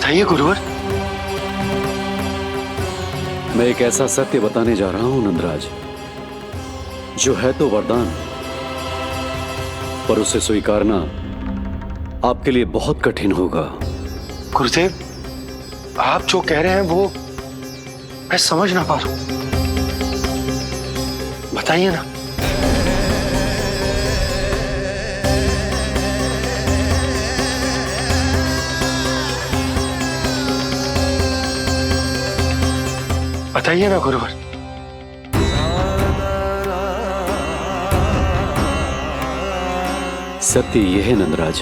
बताइए गुरुवर। मैं एक ऐसा सत्य बताने जा रहा हूं नंदराज, जो है तो वरदान, पर उसे स्वीकारना आपके लिए बहुत कठिन होगा। गुरुदेव, आप जो कह रहे हैं वो मैं समझ ना पा रहा हूं, बताइए ना। बताइए ना गुरुवर। सत्य यह है नंदराज,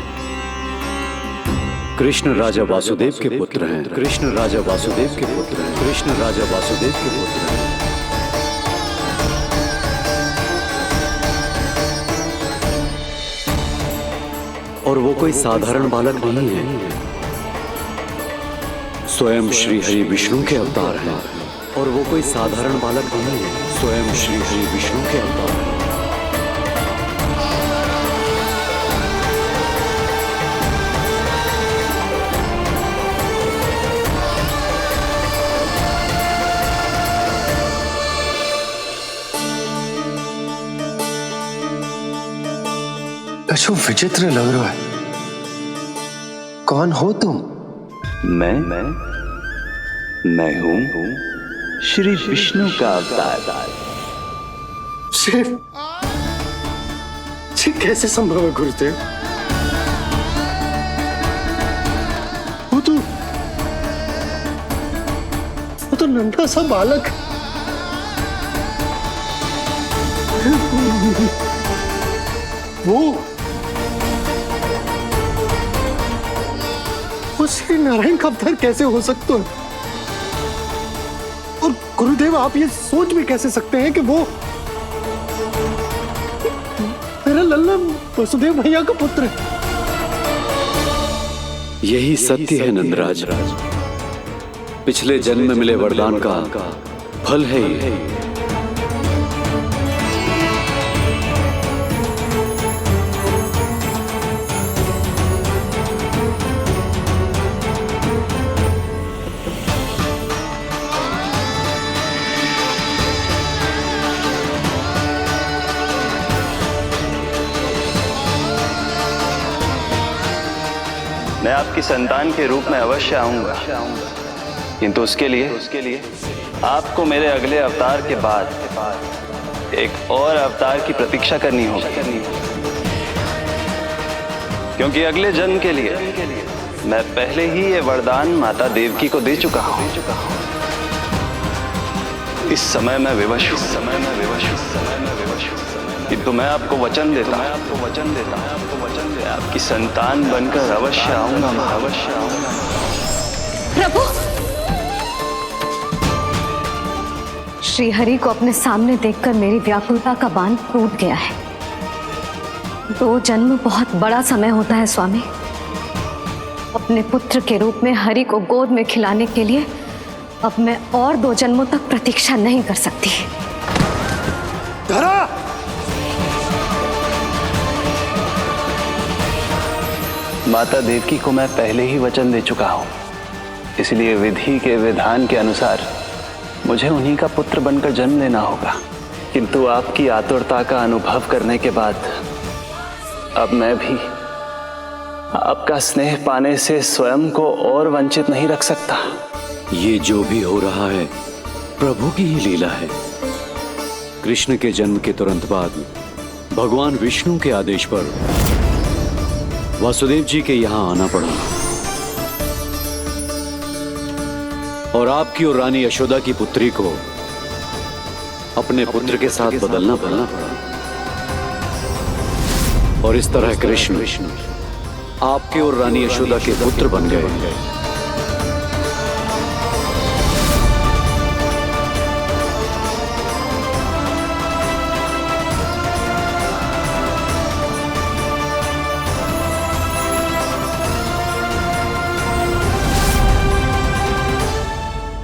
कृष्ण राजा वासुदेव के पुत्र हैं। कृष्ण राजा वासुदेव के पुत्र हैं। कृष्ण राजा वासुदेव के पुत्र हैं। और वो कोई साधारण बालक नहीं है, स्वयं श्री हरि विष्णु के अवतार हैं। और वो कोई साधारण बालक नहीं है, स्वयं श्री हरि विष्णु के अवतार हैं। कछु विचित्र लग रहा है। कौन हो तुम? मैं हूं श्री विष्णु का अवतार। ये कैसे संभव है गुरुदेव? वो तो नन्हा सा बालक। वो श्री नारायण का अवतार कैसे हो सकता है? और गुरुदेव, आप ये सोच भी कैसे सकते हैं कि वो मेरा लल्ला वसुदेव भैया का पुत्र है? यही सत्य है नंदराज, पिछले जन्म में मिले वरदान का फल है ये। मैं आपकी संतान के रूप में अवश्य आऊंगा, किंतु उसके लिए आपको मेरे अगले अवतार के बाद एक और अवतार की प्रतीक्षा करनी होगी, क्योंकि अगले जन्म के लिए मैं पहले ही ये वरदान माता देवकी को दे चुका हूं। इस समय मैं विवश हूं, किंतु मैं आपको वचन देता हूं, आपकी संतान बनकर अवश्य आऊंगा। प्रभु, श्री हरि को अपने सामने देखकर मेरी व्याकुलता का बांध टूट गया है। 2 जन्म बहुत बड़ा समय होता है स्वामी। अपने पुत्र के रूप में हरि को गोद में खिलाने के लिए अब मैं और 2 जन्मों तक प्रतीक्षा नहीं कर सकती। धरा! माता देवकी को मैं पहले ही वचन दे चुका हूं, इसलिए विधि के विधान के अनुसार मुझे उन्हीं का पुत्र बनकर जन्म लेना होगा। किंतु आपकी आतुरता का अनुभव करने के बाद अब मैं भी आपका स्नेह पाने से स्वयं को और वंचित नहीं रख सकता। ये जो भी हो रहा है प्रभु की ही लीला है। कृष्ण के जन्म के तुरंत बाद भगवान विष्णु के आदेश पर वासुदेव जी के यहां आना पड़ा और आपकी और रानी यशोदा की पुत्री को अपने पुत्र के साथ बदलना पड़ा और इस तरह कृष्ण आपके और रानी यशोदा के पुत्र बन गए।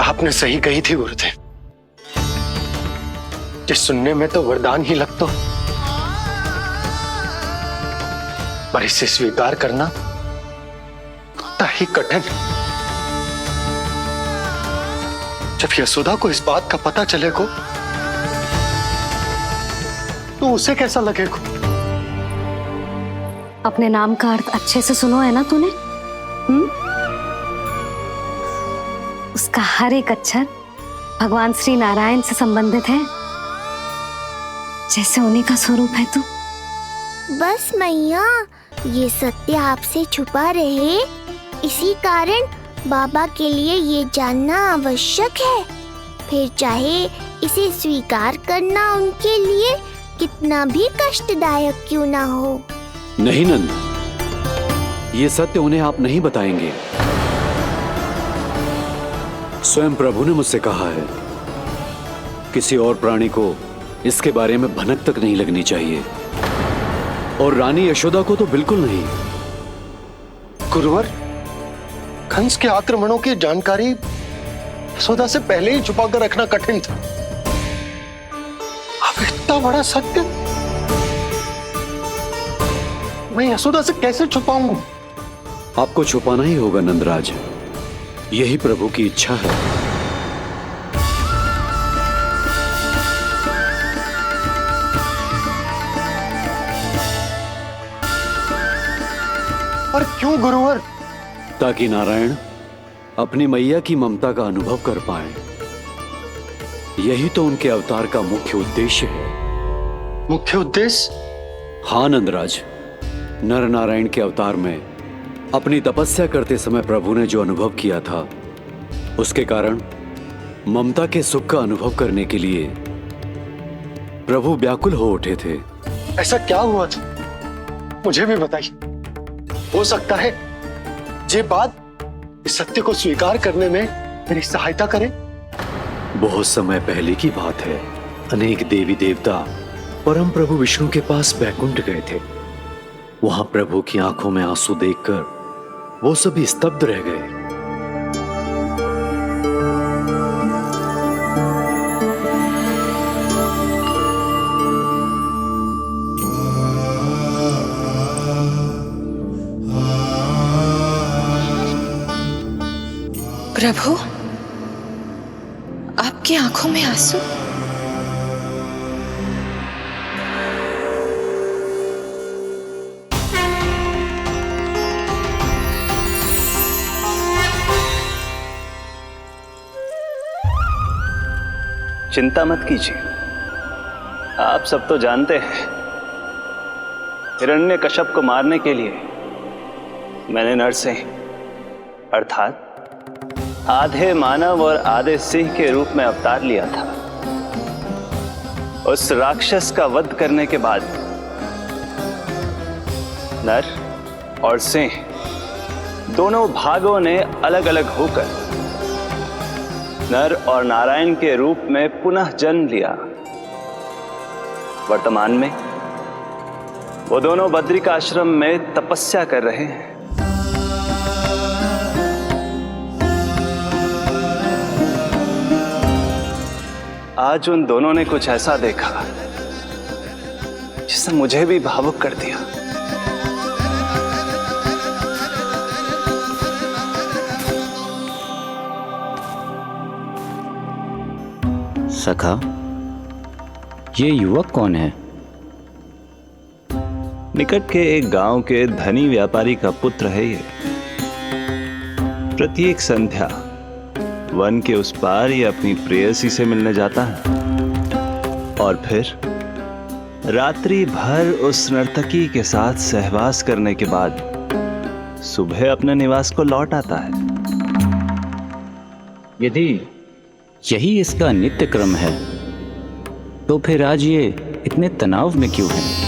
आपने सही कही थी गुरुदेव, कि सुनने में तो वरदान ही लगता, पर इसे स्वीकार करना होता ही कठिन। जब यशोदा को इस बात का पता चलेगा तो उसे कैसा लगेगा? अपने नाम का अर्थ अच्छे से सुनो है ना तूने? उसका हर एक अक्षर भगवान श्री नारायण से संबंधित है, जैसे उन्हीं का स्वरूप है तू। बस मैया, ये सत्य आपसे छुपा रहे, इसी कारण बाबा के लिए ये जानना आवश्यक है। फिर चाहे इसे स्वीकार करना उनके लिए कितना भी कष्टदायक क्यों ना हो। नहीं नंद, ये सत्य उन्हें आप नहीं बताएंगे। स्वयं प्रभु ने मुझसे कहा है किसी और प्राणी को इसके बारे में भनक तक नहीं लगनी चाहिए, और रानी यशोदा को तो बिल्कुल नहीं। गुरुवर, कंस के आक्रमणों की जानकारी यशोदा से पहले ही छुपाकर रखना कठिन था। अब इतना बड़ा सत्य मैं यशोदा से कैसे छुपाऊंगा? आपको छुपाना ही होगा नंदराज, यही प्रभु की इच्छा है। और क्यों गुरुवर? ताकि नारायण अपनी मैया की ममता का अनुभव कर पाए। यही तो उनके अवतार का मुख्य उद्देश्य है। मुख्य उद्देश्य? हाँ नंदराज, नर नारायण के अवतार में अपनी तपस्या करते समय प्रभु ने जो अनुभव किया था, उसके कारण ममता के सुख का अनुभव करने के लिए प्रभु व्याकुल हो उठे थे। ऐसा क्या हुआ था, मुझे भी बताइए। हो सकता है ये बात इस सत्य को स्वीकार करने में मेरी सहायता करे। बहुत समय पहले की बात है, अनेक देवी देवता परम प्रभु विष्णु के पास बैकुंठ गए थे। वहां प्रभु की आंखों में आंसू देखकर वो सभी स्तब्ध रह गए। प्रभु, आपकी आंखों में आंसू? चिंता मत कीजिए, आप सब तो जानते हैं हिरण्यकश्यप को मारने के लिए मैंने नरसिंह अर्थात आधे मानव और आधे सिंह के रूप में अवतार लिया था। उस राक्षस का वध करने के बाद नर और सिंह दोनों भागों ने अलग अलग होकर नर और नारायण के रूप में पुनः जन्म लिया। वर्तमान में वो दोनों बद्रिकाश्रम में तपस्या कर रहे हैं। आज उन दोनों ने कुछ ऐसा देखा जिसने मुझे भी भावुक कर दिया। सखा, ये युवक कौन है? निकट के एक गांव के धनी व्यापारी का पुत्र है ये। प्रत्येक संध्या वन के उस पार ये अपनी प्रेयसी से मिलने जाता है और फिर रात्रि भर उस नर्तकी के साथ सहवास करने के बाद सुबह अपने निवास को लौट आता है। यदि यही इसका नित्य क्रम है तो फिर आज ये इतने तनाव में क्यों है?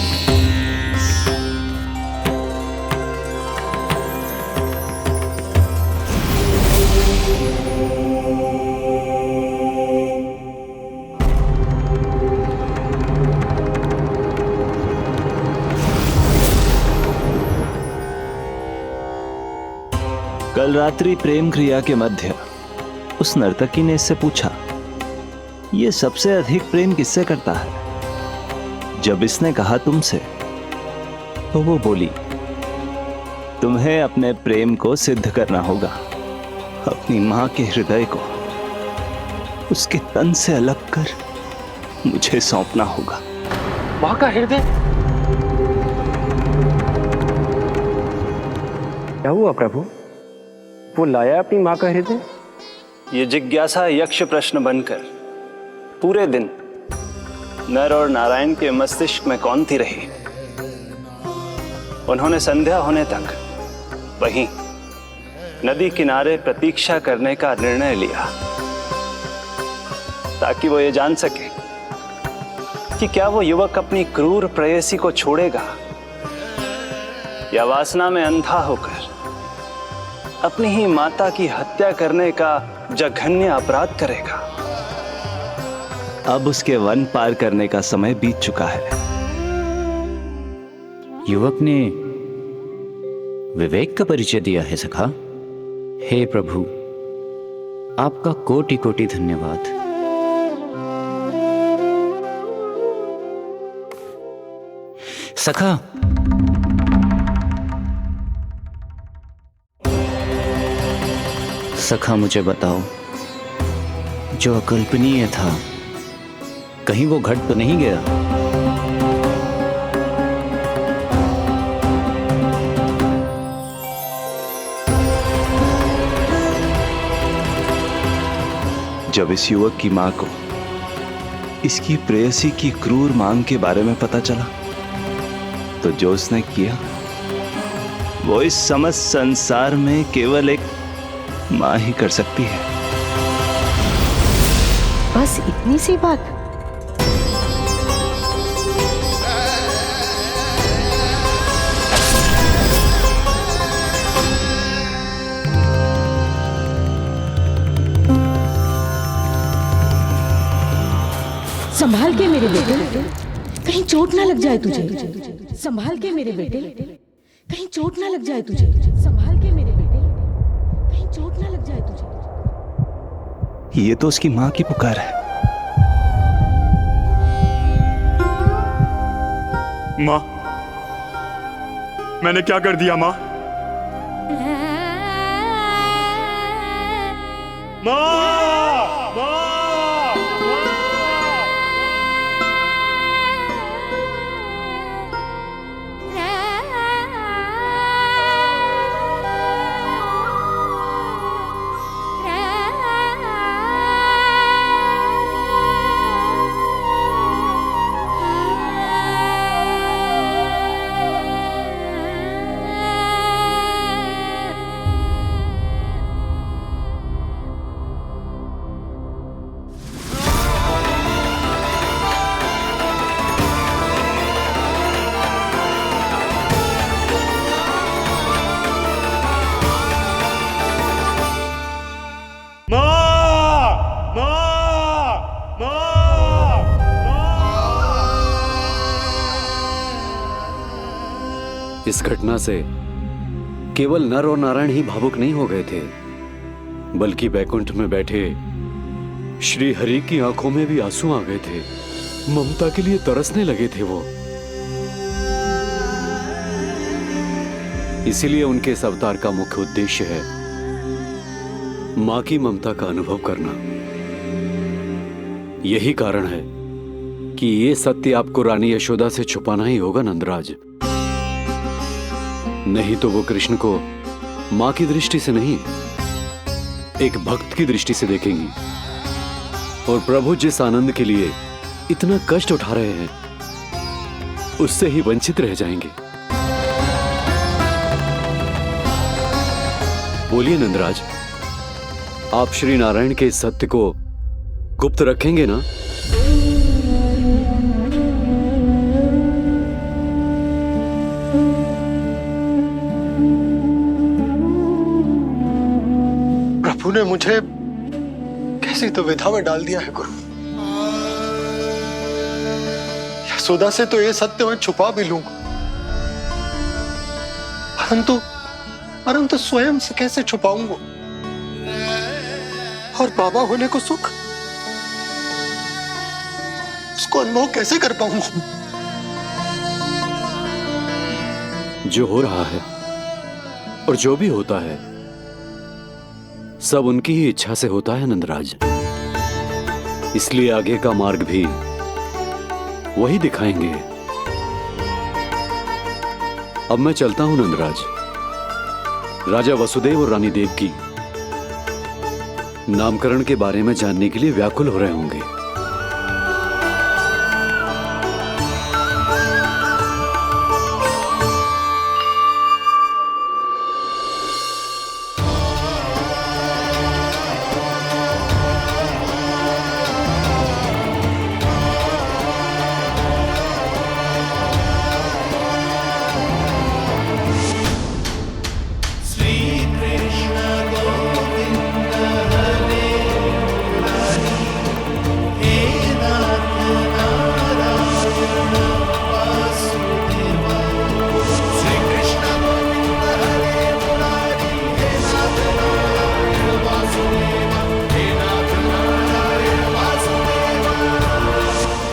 कल रात्रि प्रेम क्रिया के मध्य उस नर्तकी ने इससे पूछा, ये सबसे अधिक प्रेम किससे करता है? जब इसने कहा तुमसे, तो वो बोली, तुम्हें अपने प्रेम को सिद्ध करना होगा, अपनी मां के हृदय को। उसके तन से अलग कर मुझे सौंपना होगा। माँ का हृदय? क्या हुआ प्रभु? वो लाया अपनी माँ का हृदय? ये जिज्ञासा यक्ष प्रश्न बनकर पूरे दिन नर और नारायण के मस्तिष्क में कौंधती रही। उन्होंने संध्या होने तक वहीं नदी किनारे प्रतीक्षा करने का निर्णय लिया, ताकि वो ये जान सके कि क्या वो युवक अपनी क्रूर प्रेयसी को छोड़ेगा या वासना में अंधा होकर अपनी ही माता की हत्या करने का जघन्य अपराध करेगा। अब उसके वन पार करने का समय बीत चुका है। युवक ने विवेक का परिचय दिया है सखा। हे प्रभु, आपका कोटि कोटि धन्यवाद। सखा, सखा मुझे बताओ, जो अकल्पनीय था कहीं वो घट तो नहीं गया? जब इस युवक की मां को इसकी प्रेयसी की क्रूर मांग के बारे में पता चला तो जो उसने किया वो इस समस्त संसार में केवल एक मां ही कर सकती है। बस इतनी सी बात? संभाल के मेरे बेटे, कहीं चोट ना लग जाए तुझे। संभाल के मेरे बेटे, कहीं चोट ना लग जाए तुझे। संभाल के मेरे बेटे, कहीं चोट ना लग जाए तुझे। ये तो उसकी मां की पुकार है। मां, मैंने क्या कर दिया मां? मां! इस घटना से केवल नर और नारायण ही भावुक नहीं हो गए थे, बल्कि बैकुंठ में बैठे श्री हरि की आंखों में भी आंसू आ गए थे। ममता के लिए तरसने लगे थे वो। इसीलिए उनके इस अवतार का मुख्य उद्देश्य है मां की ममता का अनुभव करना। यही कारण है कि ये सत्य आपको रानी यशोदा से छुपाना ही होगा नंदराज। नहीं तो वो कृष्ण को मां की दृष्टि से नहीं, एक भक्त की दृष्टि से देखेंगी, और प्रभु जिस आनंद के लिए इतना कष्ट उठा रहे हैं उससे ही वंचित रह जाएंगे। बोलिए नंदराज, आप श्री नारायण के इस सत्य को गुप्त रखेंगे ना? प्रभु ने मुझे कैसी दुविधा में डाल दिया है गुरु। यशोदा से तो ये सत्य मैं छुपा भी लूंगा, परंतु स्वयं से कैसे छुपाऊंगा? और बाबा होने को सुख, उसको अनुभव कैसे कर पाऊंगा? जो हो रहा है और जो भी होता है सब उनकी ही इच्छा से होता है नंदराज। इसलिए आगे का मार्ग भी वही दिखाएंगे। अब मैं चलता हूं नंदराज। राजा वसुदेव और रानी देवकी नामकरण के बारे में जानने के लिए व्याकुल हो रहे होंगे।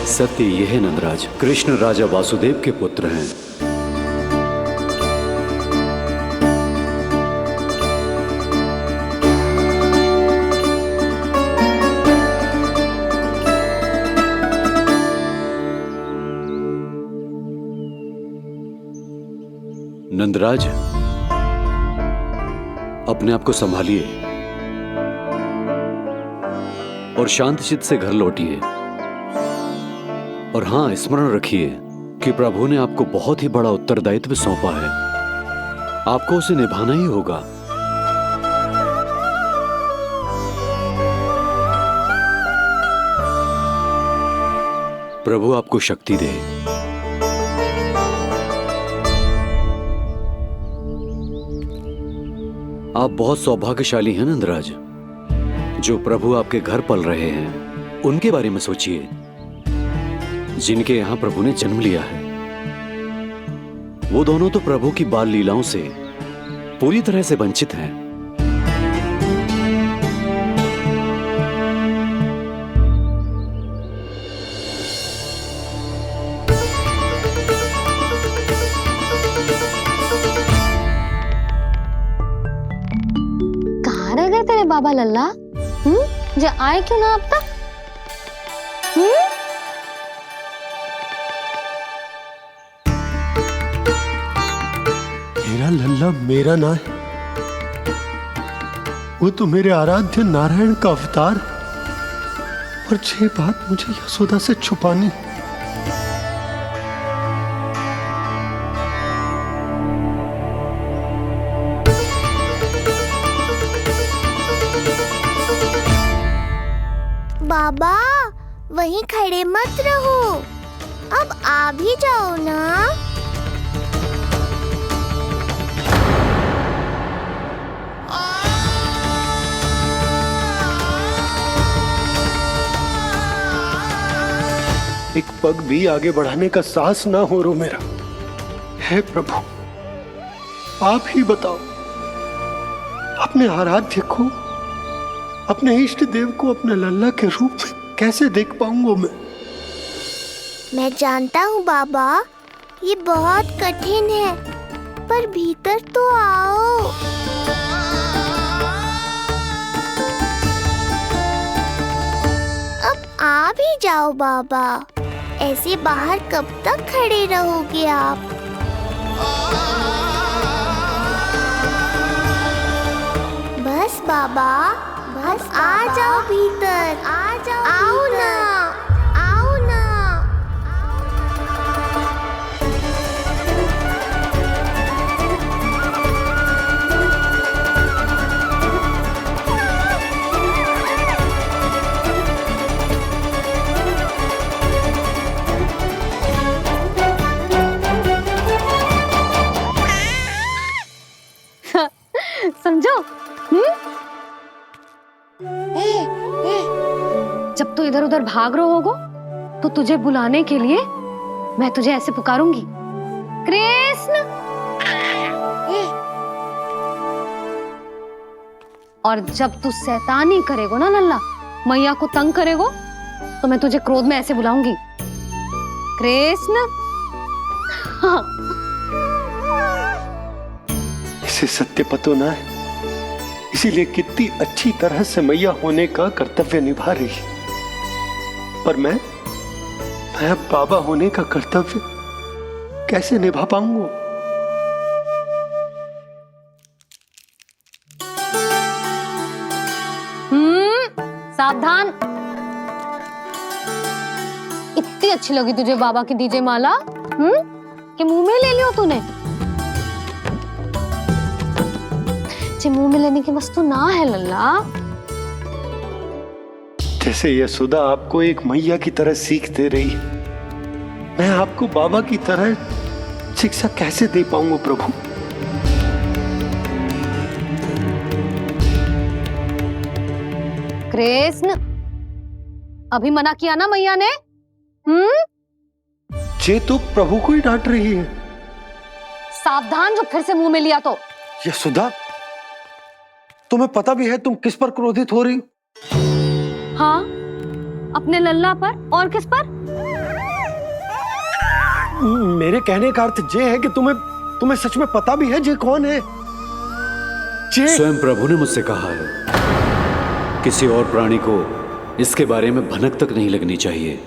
सत्य यह है नंदराज, कृष्ण राजा वासुदेव के पुत्र हैं। नंदराज, अपने आप को संभालिए और शांत चित्त से घर लौटिए। और हां, स्मरण रखिए कि प्रभु ने आपको बहुत ही बड़ा उत्तरदायित्व सौंपा है, आपको उसे निभाना ही होगा। प्रभु आपको शक्ति दे। आप बहुत सौभाग्यशाली हैं नंदराज। जो प्रभु आपके घर पल रहे हैं उनके बारे में सोचिए, जिनके यहां प्रभु ने जन्म लिया है। वो दोनों तो प्रभु की बाल लीलाओं से पूरी तरह से वंचित हैं। कहाँ रह गए तेरे बाबा लल्ला? जो आए क्यों ना अब तक? मेरा लल्ला मेरा ना है, वो तो मेरे आराध्य नारायण का अवतार। और ये बात मुझे यशोदा से छुपानी। बाबा वहीं खड़े मत रहो, अब आ भी जाओ ना। एक पग भी आगे बढ़ाने का साहस ना हो रो मेरा। हे प्रभु, आप ही बताओ, अपने आराध्य को, अपने इष्ट देव को अपने लल्ला के रूप में कैसे देख पाऊंगा मैं? मैं जानता हूँ बाबा, ये बहुत कठिन है, पर भीतर तो आओ। अब आ भी जाओ बाबा, ऐसे बाहर कब तक खड़े रहोगे आप? बस बाबा, बस आ जाओ भीतर, आ जाओ, आओ ना, आओ ना। समझो? जब तू इधर उधर भाग रहा होगा तो तुझे बुलाने के लिए मैं तुझे ऐसे पुकारूंगी, कृष्ण। और जब तू शैतानी करेगो ना लल्ला, मैया को तंग करेगो, तो मैं तुझे क्रोध में ऐसे बुलाऊंगी, कृष्ण। हाँ। इसे सत्य पतो ना है, इसीलिए कितनी अच्छी तरह से मैया होने का कर्तव्य निभा रही है। पर मैं अब बाबा होने का कर्तव्य कैसे निभा पाऊंगा? सावधान। इतनी अच्छी लगी तुझे बाबा की दीजिए माला, कि मुंह में ले लियो तूने? जे मुंह में लेने की वस्तु ना है लल्ला। जैसे यशोदा आपको एक मैया की तरह सीख दे रही है, मैं आपको बाबा की तरह शिक्षा कैसे दे पाऊंगा प्रभु? कृष्ण, अभी मना किया ना मैया ने? जे तो प्रभु को ही डांट रही है। सावधान, जो फिर से मुंह में लिया तो। यशोदा, तुम्हें पता भी है तुम किस पर क्रोधित हो रही? हाँ, अपने लल्ला पर। और किस पर? मेरे कहने का अर्थ ये है कि तुम्हें सच में पता भी है जे कौन है? स्वयं प्रभु ने मुझसे कहा है, किसी और प्राणी को इसके बारे में भनक तक नहीं लगनी चाहिए।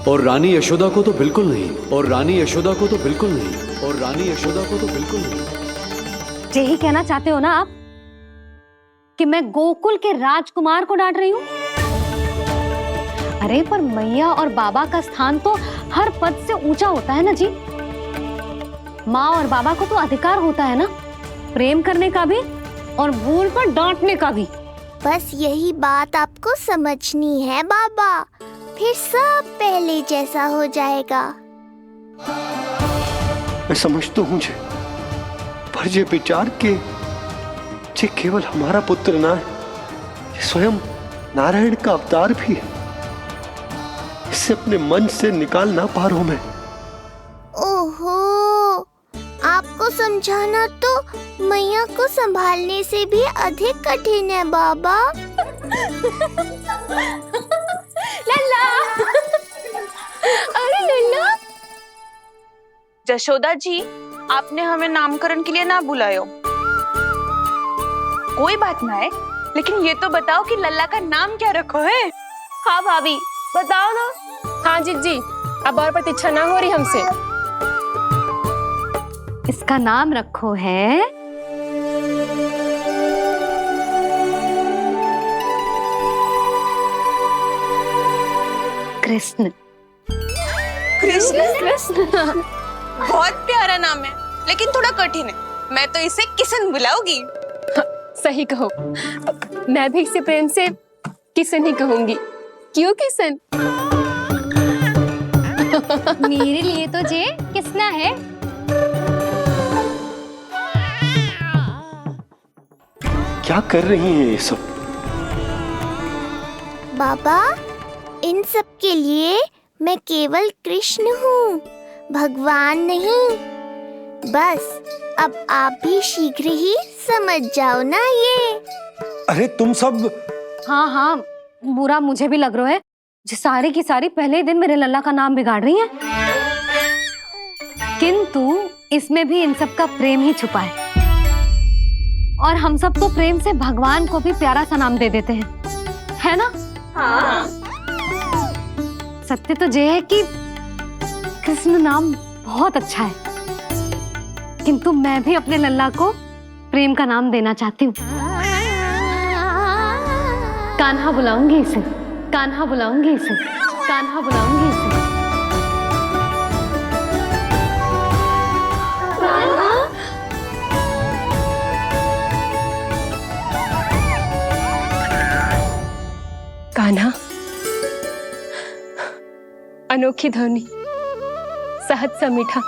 और रानी यशोदा को तो बिल्कुल नहीं। और रानी यशोदा को तो बिल्कुल नहीं। और रानी यशोदा को तो बिल्कुल नहीं। यही कहना चाहते हो ना आप कि मैं गोकुल के राजकुमार को डांट रही हूँ? अरे पर मैया और बाबा का स्थान तो हर पद से ऊंचा होता है ना जी। माँ और बाबा को तो अधिकार होता है ना प्रेम करने का भी और भूल पर डांटने का भी। बस यही बात आपको समझनी है बाबा, फिर सब पहले जैसा हो जाएगा। मैं समझ तो हूं जे, पर ये विचार के जे केवल हमारा पुत्र ना है, ये स्वयं नारायण का अवतार भी है। इसे अपने मन से निकाल ना पा रहा हूं मैं। ओहो, आपको समझाना तो मैया को संभालने से भी अधिक कठिन है बाबा। लल्ला, अरे लल्ला। जशोदा जी, आपने हमें नामकरण के लिए ना बुलायो। कोई बात ना है, लेकिन ये तो बताओ कि लल्ला का नाम क्या रखो है? हाँ भाभी, बताओ ना। हाँ जी, अब और प्रतीक्षा ना हो रही हमसे। इसका नाम रखो है कृष्ण। कृष्ण? कृष्ण बहुत प्यारा नाम है, लेकिन थोड़ा कठिन है। मैं तो इसे किशन बुलाऊंगी। सही कहो, मैं भी इसे प्रेम से किशन ही कहूंगी। क्यों किशन? मेरे लिए तो जे किसना है। क्या कर रही हैं ये सब? बाबा, इन सब के लिए मैं केवल कृष्ण हूँ, भगवान नहीं। बस अब आप भी शीघ्र ही समझ जाओ ना ये। अरे तुम सब। हाँ, बुरा मुझे भी लग रहा है, जो सारी की सारी पहले दिन मेरे लल्ला का नाम बिगाड़ रही हैं। किंतु इसमें भी इन सब का प्रेम ही छुपा है। और हम सब तो प्रेम से भगवान को भी प्यारा सा नाम दे देते हैं, है ना? हाँ। सत्य तो ये है कि कृष्ण नाम बहुत अच्छा है, किंतु मैं भी अपने लल्ला को प्रेम का नाम देना चाहती हूँ। कान्हा बुलाऊंगी इसे, कान्हा बुलाऊंगी इसे, कान्हा बुलाऊंगी इसे। कान्हा, अनोखी ध्वनि, सहज सा मीठा।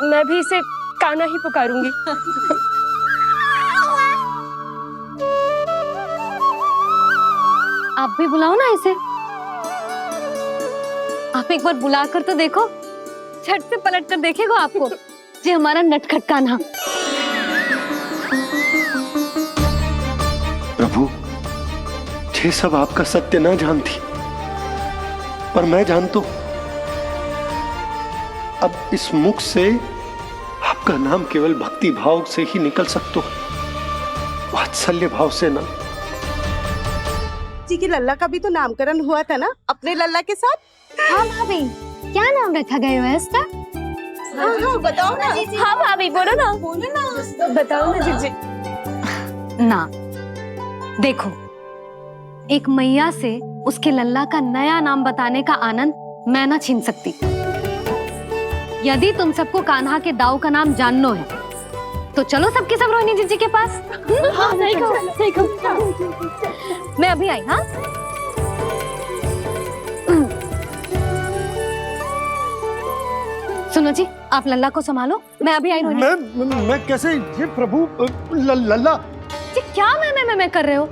मैं भी इसे कान्हा ही पुकारूंगी। आप भी बुलाओ ना इसे। आप एक बार बुलाकर तो देखो, झट से पलट कर देखेगा आपको ये हमारा नटखट कान्हा। प्रभु, ये सब आपका सत्य ना जानती, पर मैं जानता हूं। अब इस मुख से आपका नाम केवल भक्ति भाव से ही निकल सकता है, वात्सल्य भाव से ना। जी के लल्ला का भी तो नामकरण हुआ था ना अपने लल्ला के साथ। हाँ भाभी, क्या नाम रखा गया है इसका? हाँ, बताओ ना। हाँ भाभी, बोलो ना। बताओ ना जीजी। ना, देखो, एक मैया से उसके लल्ला का नया नाम बताने का आनंद मैं ना छीन सकती। यदि तुम सबको कान्हा के दाऊ का नाम जानना है तो चलो सबके सब रोहिणी जीजी के पास। हाँ, सही कहो। मैं अभी आई। हाँ, सुनो जी, आप लल्ला को संभालो, मैं अभी आई। रोहिणी, मैं कैसे? ये प्रभु लल्ला जी क्या मैं कर रहे हो?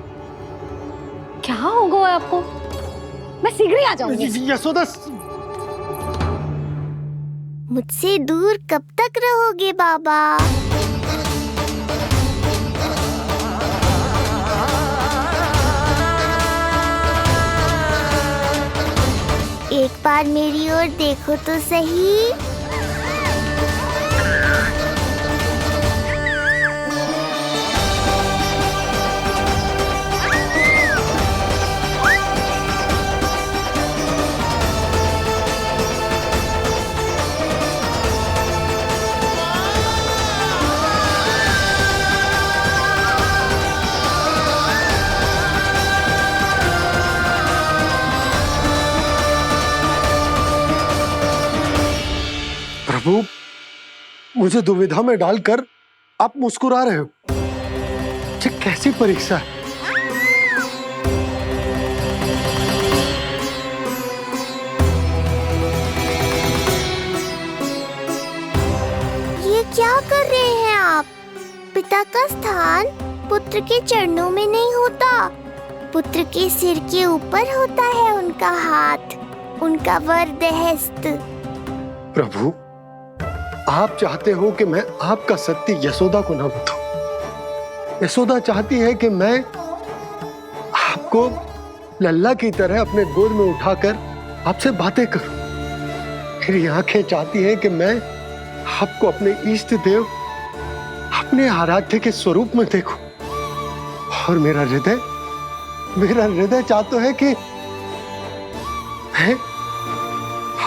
क्या हो गया आपको? मैं शीघ्र ही आ जाऊंगी। यशोदा, मुझसे दूर कब तक रहोगे बाबा? एक बार मेरी ओर देखो तो सही। प्रभु, मुझे दुविधा में डालकर आप मुस्कुरा रहे हो। ये कैसी परीक्षा है? ये क्या कर रहे हैं आप? पिता का स्थान पुत्र के चरणों में नहीं होता, पुत्र के सिर के ऊपर होता है उनका हाथ, उनका वरदहस्त। प्रभु, आप चाहते हो कि मैं आपका सत्य यशोदा को ना बताऊं। यशोदा चाहती है कि मैं आपको लल्ला की तरह अपने गोद में उठाकर आपसे बातें करूं। मेरी आंखें चाहती हैं कि मैं आपको अपने इष्ट देव, अपने आराध्य के स्वरूप में देखूं। और मेरा हृदय चाहता है कि मैं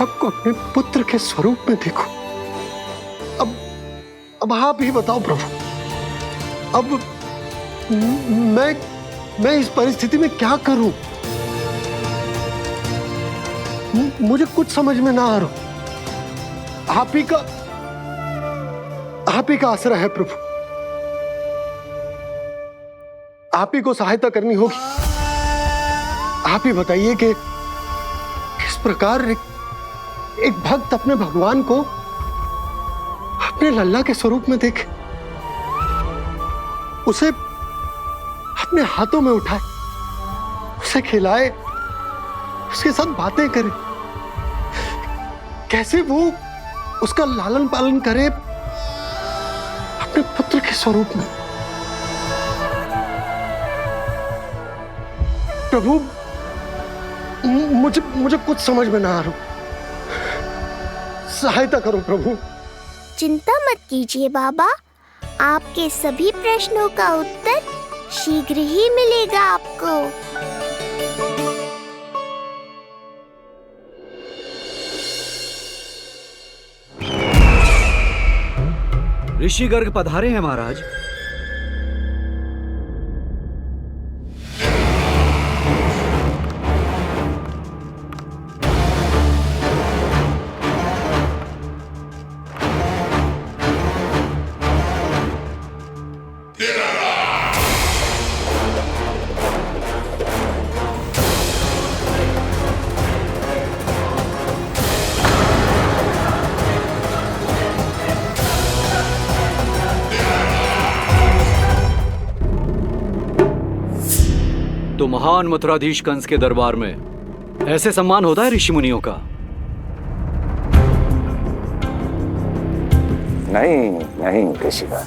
आपको अपने पुत्र के स्वरूप में देखूं। अब आप ही बताओ प्रभु, अब मैं इस परिस्थिति में क्या करूं? मुझे कुछ समझ में ना आ रहा। आप ही का आसरा है प्रभु। आप ही को सहायता करनी होगी। आप ही बताइए कि किस प्रकार एक भक्त अपने भगवान को अपने लल्ला के स्वरूप में देखे, उसे अपने हाथों में उठाए, उसे खिलाए, उसके साथ बातें करे, कैसे वो उसका लालन पालन करे अपने पुत्र के स्वरूप में। प्रभु, मुझे कुछ समझ में ना आ रहा। सहायता करो प्रभु। चिंता मत कीजिए बाबा, आपके सभी प्रश्नों का उत्तर शीघ्र ही मिलेगा आपको। ऋषि गर्ग पधारे हैं महाराज। तो महान मथुराधीश कंस के दरबार में ऐसे सम्मान होता है ऋषि मुनियों का? नहीं ऋषिवर,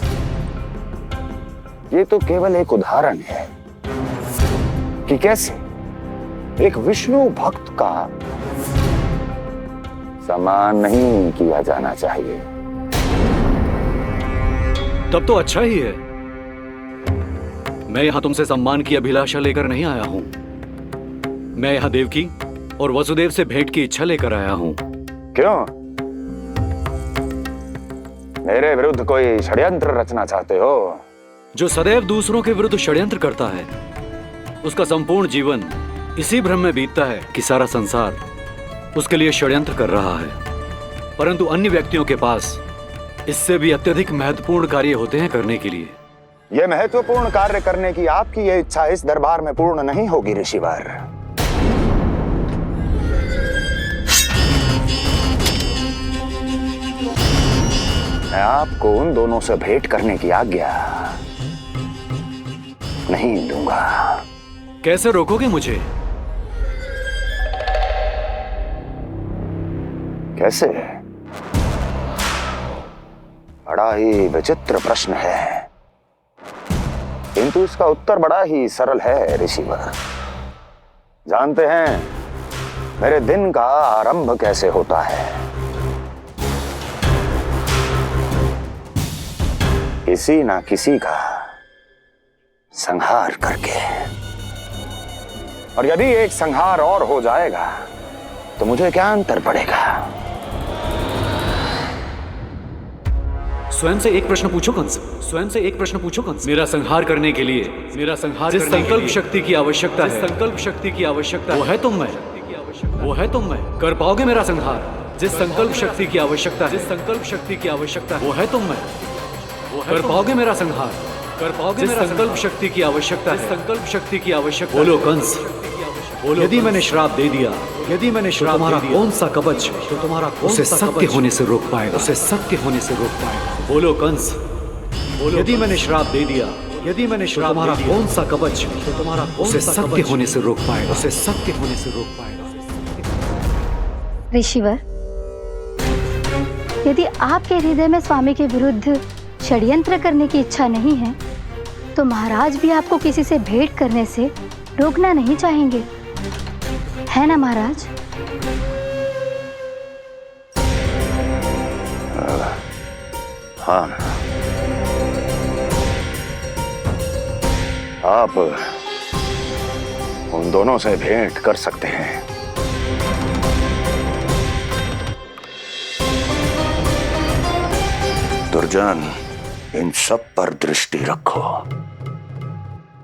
ये तो केवल एक उदाहरण है कि कैसे एक विष्णु भक्त का सम्मान नहीं किया जाना चाहिए। तब तो अच्छा ही है। मैं यहां तुमसे सम्मान की अभिलाषा लेकर नहीं आया हूं। मैं यहाँ देवकी और वसुदेव से भेंट की इच्छा लेकर आया हूँ। क्यों? मेरे विरुद्ध कोई षड्यंत्र रचना चाहते हो? जो सदैव दूसरों के विरुद्ध षड्यंत्र करता है, उसका संपूर्ण जीवन इसी भ्रम में बीतता है कि सारा संसार उसके लिए षड्यंत्र कर रहा है। परंतु अन्य व्यक्तियों के पास इससे भी अत्यधिक महत्वपूर्ण कार्य होते हैं करने के लिए। यह महत्वपूर्ण कार्य करने की आपकी यह इच्छा इस दरबार में पूर्ण नहीं होगी ऋषिवर। मैं आपको उन दोनों से भेंट करने की आज्ञा नहीं दूंगा। कैसे रोकोगे मुझे? कैसे? बड़ा ही विचित्र प्रश्न है, किंतु इसका उत्तर बड़ा ही सरल है ऋषिवर। जानते हैं मेरे दिन का आरंभ कैसे होता है? किसी ना किसी का संहार करके। और यदि एक संहार और हो जाएगा तो मुझे क्या अंतर पड़ेगा? स्वयं से एक प्रश्न पूछो कंस, स्वयं से एक प्रश्न पूछो कंस। मेरा संहार करने के लिए, मेरा संहार जिस संकल्प शक्ति की आवश्यकता है, संकल्प शक्ति की आवश्यकता वो है तुम में, वो है तुम में। कर पाओगे मेरा संहार? जिस संकल्प शक्ति की आवश्यकता है, जिस संकल्प शक्ति की आवश्यकता वो है तुम में, वो है। कर पाओगे मेरा संहार? कर पाओगे? जिस संकल्प शक्ति की आवश्यकता है, संकल्प शक्ति की आवश्यकता। बोलो कंस, बोलो। यदि मैंने श्राप दे दिया, यदि मैंने श्राप दे दिया, कौन सा कवच तो तुम्हारा उसे सत्य होने से रोक पाएगा? उसे सत्य होने से रोक पाएगा? बोलो कंस, बोलो। यदि मैंने श्राप दे दिया, यदि मैंने श्राप तुम्हारा कौन सा कवच तो तुम्हारा उसे सत्य होने से रोक पाएगा? उसे सत्य होने से रोक पाएगा? ऋषिवर, यदि आपके हृदय में स्वामी के विरुद्ध षड्यंत्र करने की इच्छा नहीं है, तो महाराज भी आपको किसी से भेंट करने से रोकना नहीं चाहेंगे, है ना महाराज? हाँ, आप उन दोनों से भेंट कर सकते हैं। दुर्जन, इन सब पर दृष्टि रखो।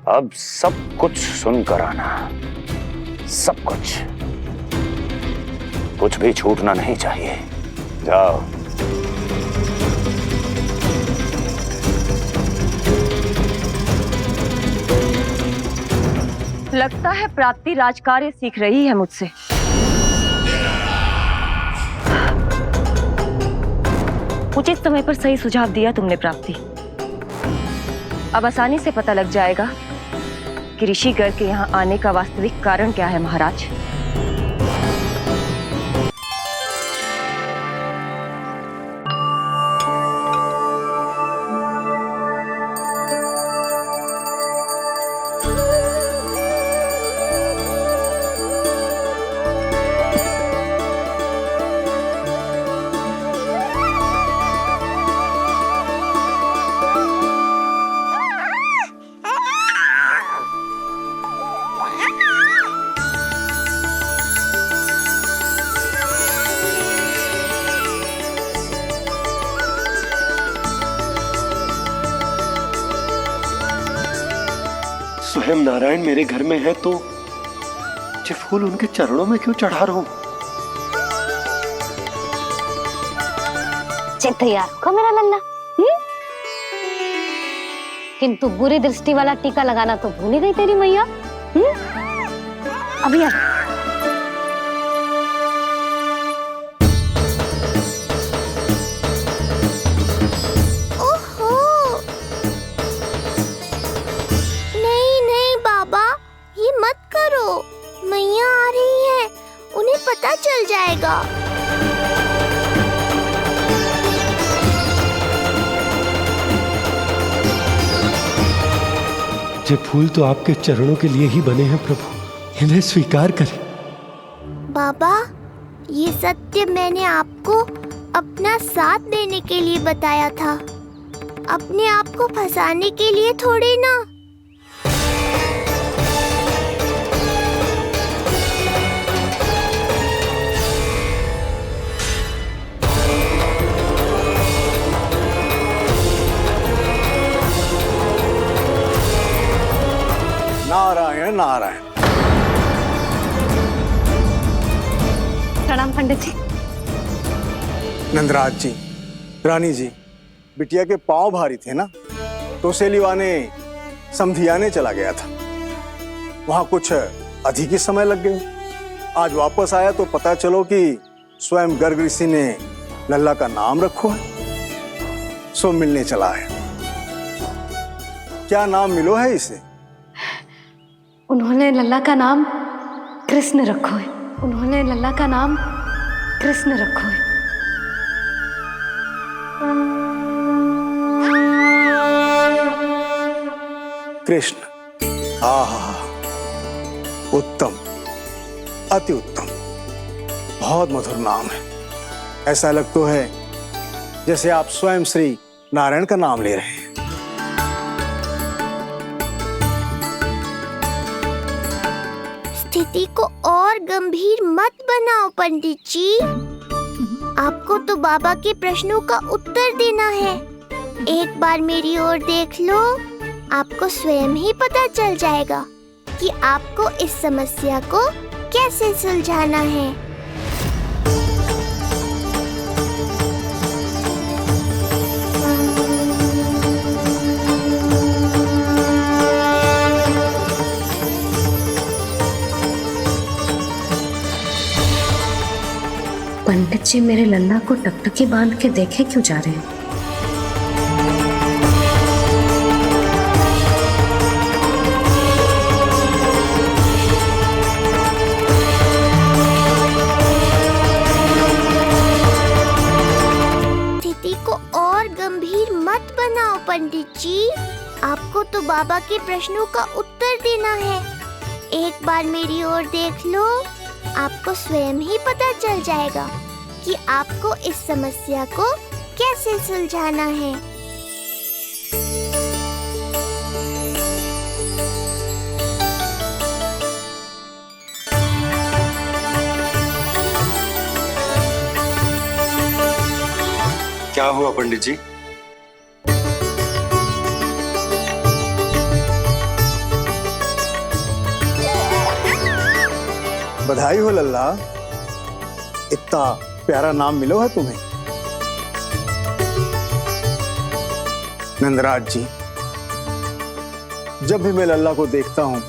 अब सब कुछ सुनकर आना, सब कुछ भी छूटना नहीं चाहिए। जाओ। लगता है प्राप्ति राजकार्य सीख रही है मुझसे। उचित समय पर सही सुझाव दिया तुमने प्राप्ति। अब आसानी से पता लग जाएगा कि ऋषिगर के यहाँ आने का वास्तविक कारण क्या है महाराज। स्वयं नारायण मेरे घर में है तो ये फूल उनके चरणों में क्यों चढ़ा रहा हूं? तैयार को मेरा लल्ला। किंतु बुरी दृष्टि वाला टीका लगाना तो भूल ही गई तेरी मैया। अभी आ। मैया आ रही है, उन्हें पता चल जाएगा। ये फूल तो आपके चरणों के लिए ही बने हैं प्रभु, इन्हें स्वीकार करें। बाबा, ये सत्य मैंने आपको अपना साथ देने के लिए बताया था, अपने आप को फंसाने के लिए थोड़ी ना। नारायण नारायण। प्रणाम पंडित जी। नंदराज जी, रानी जी, बिटिया के पांव भारी थे ना, तो उसे लिवाने समधियाने चला गया था। वहां कुछ अधिक ही समय लग गए। आज वापस आया तो पता चलो कि स्वयं गर्ग ऋषि ने लल्ला का नाम रखो है, सो मिलने चला है। क्या नाम मिलो है इसे? उन्होंने लल्ला का नाम कृष्ण रखो है। उन्होंने लल्ला का नाम कृष्ण रखो है। कृष्ण, आहा, उत्तम, अति उत्तम, बहुत मधुर नाम है। ऐसा लग तो है जैसे आप स्वयं श्री नारायण का नाम ले रहे हैं। स्थिति को और गंभीर मत बनाओ पंडित जी। आपको तो बाबा के प्रश्नों का उत्तर देना है। एक बार मेरी ओर देख लो, आपको स्वयं ही पता चल जाएगा कि आपको इस समस्या को कैसे सुलझाना है। पंडित जी मेरे लल्ला को टकटकी बांध के देखे क्यों जा रहे हैं? स्थिति को और गंभीर मत बनाओ पंडित जी। आपको तो बाबा के प्रश्नों का उत्तर देना है। एक बार मेरी ओर देख लो, आपको स्वयं ही पता चल जाएगा कि आपको इस समस्या को कैसे सुलझाना है। क्या हुआ पंडित जी? बधाई हो लल्ला, इतना प्यारा नाम मिलो है तुम्हें। नंदराज जी, जब भी मैं लल्ला को देखता हूं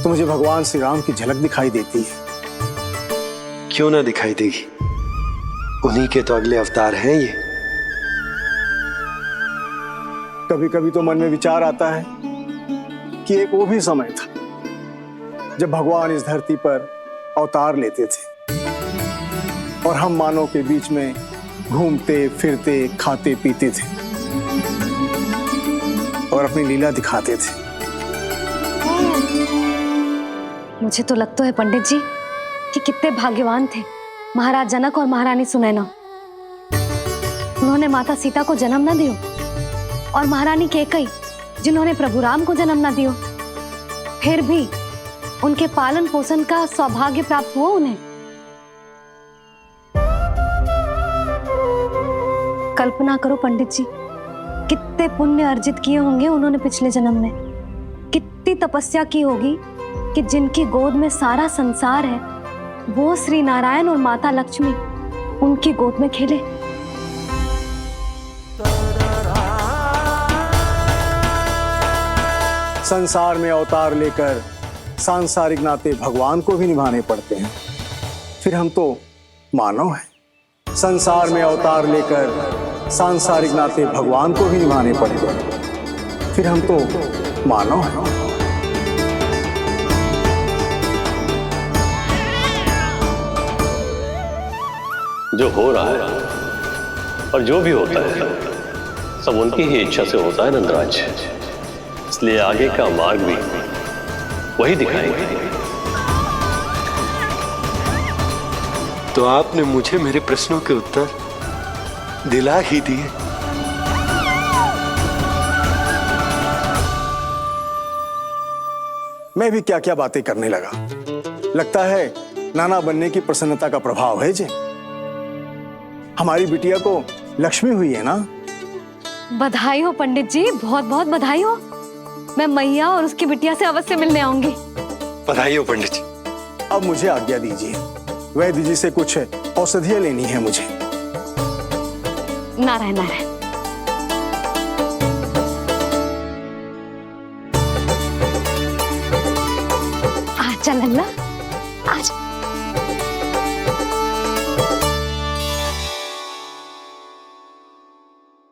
तो मुझे भगवान श्री राम की झलक दिखाई देती है। क्यों ना दिखाई देगी, उन्हीं के तो अगले अवतार हैं ये। कभी कभी तो मन में विचार आता है कि एक वो भी समय था जब भगवान इस धरती पर अवतार लेते थे और हम मानव के बीच में घूमते फिरते खाते पीते थे और अपनी लीला दिखाते थे। मुझे तो लगता है पंडित जी कि कितने भाग्यवान थे महाराज जनक और महारानी सुनैना। उन्होंने माता सीता को जन्म न दियो और महारानी कैकई जिन्होंने प्रभु राम को जन्म न दियो, फिर भी उनके पालन पोषण का सौभाग्य प्राप्त हुआ उन्हें। कल्पना करो पंडित जी, कितने पुण्य अर्जित किए होंगे उन्होंने पिछले जन्म में। कितनी तपस्या की होगी कि जिनकी गोद में सारा संसार है वो श्री नारायण और माता लक्ष्मी उनकी गोद में खेले। संसार में अवतार लेकर सांसारिक नाते भगवान को भी निभाने पड़ते हैं, फिर हम तो मानव हैं। संसार में अवतार लेकर सांसारिक नाते भगवान को भी निभाने पड़ेंगे, फिर हम तो मानव हैं। जो हो रहा है और जो भी होता है सब उनकी ही इच्छा से होता है नंदराज, इसलिए आगे का मार्ग भी वही दिखाएंगे। तो आपने मुझे मेरे प्रश्नों के उत्तर दिला ही दिए। मैं भी क्या क्या बातें करने लगा। लगता है नाना बनने की प्रसन्नता का प्रभाव है जी। हमारी बिटिया को लक्ष्मी हुई है ना। बधाई हो पंडित जी, बहुत बहुत बधाई हो। मैं मैया और उसकी बिटिया से अवश्य मिलने आऊंगी। बधाई हो पंडित जी। अब मुझे आज्ञा दीजिए, वैद्य जी से कुछ औषधियां लेनी है मुझे। नारायण नारायण। आजा लल्ला, आजा।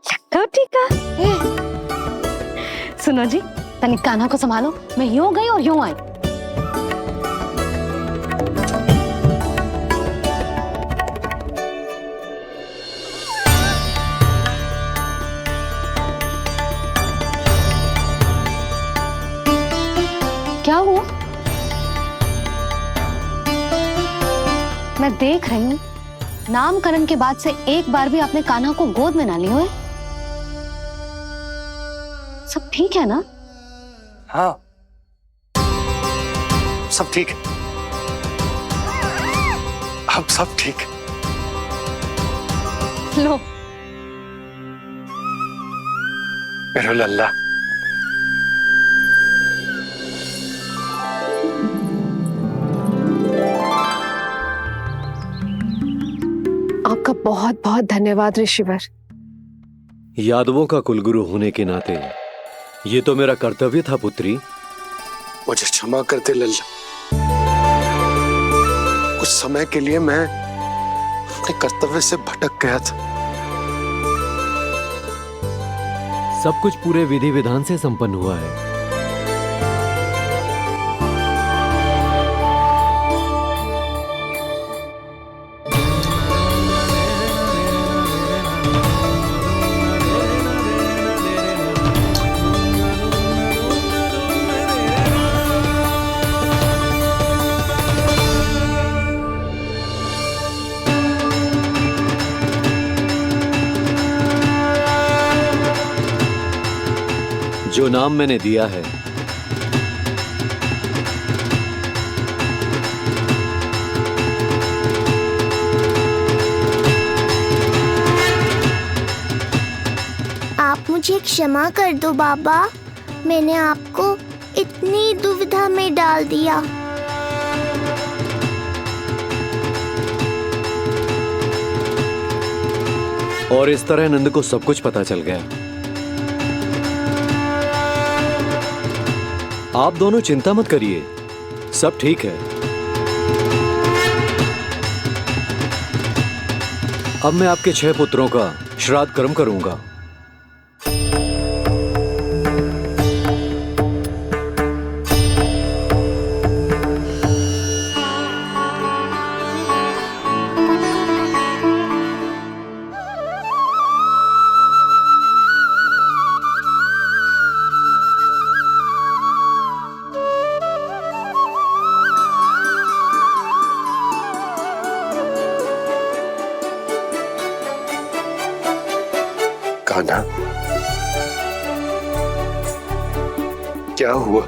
लखो टीका। सुनो जी, तनिक कान्हा को संभालो, मैं यूं गई और यूं आई। क्या हुआ? मैं देख रही हूँ नामकरण के बाद से एक बार भी आपने कान्हा को गोद में ना लिया है। सब ठीक है ना? हाँ, सब ठीक है। अब सब ठीक है। लो मेरा लल्ला। आपका बहुत बहुत धन्यवाद ऋषिवर। यादवों का कुलगुरु होने के नाते ये तो मेरा कर्तव्य था पुत्री। मुझे क्षमा कर दे लल्ला, कुछ समय के लिए मैं अपने कर्तव्य से भटक गया था। सब कुछ पूरे विधि विधान से संपन्न हुआ है। जो नाम मैंने दिया है आप मुझे क्षमा कर दो बाबा, मैंने आपको इतनी दुविधा में डाल दिया। और इस तरह नंद को सब कुछ पता चल गया। आप दोनों चिंता मत करिए, सब ठीक है। अब मैं आपके 6 पुत्रों का श्राद्ध कर्म करूंगा। कान्हा, क्या हुआ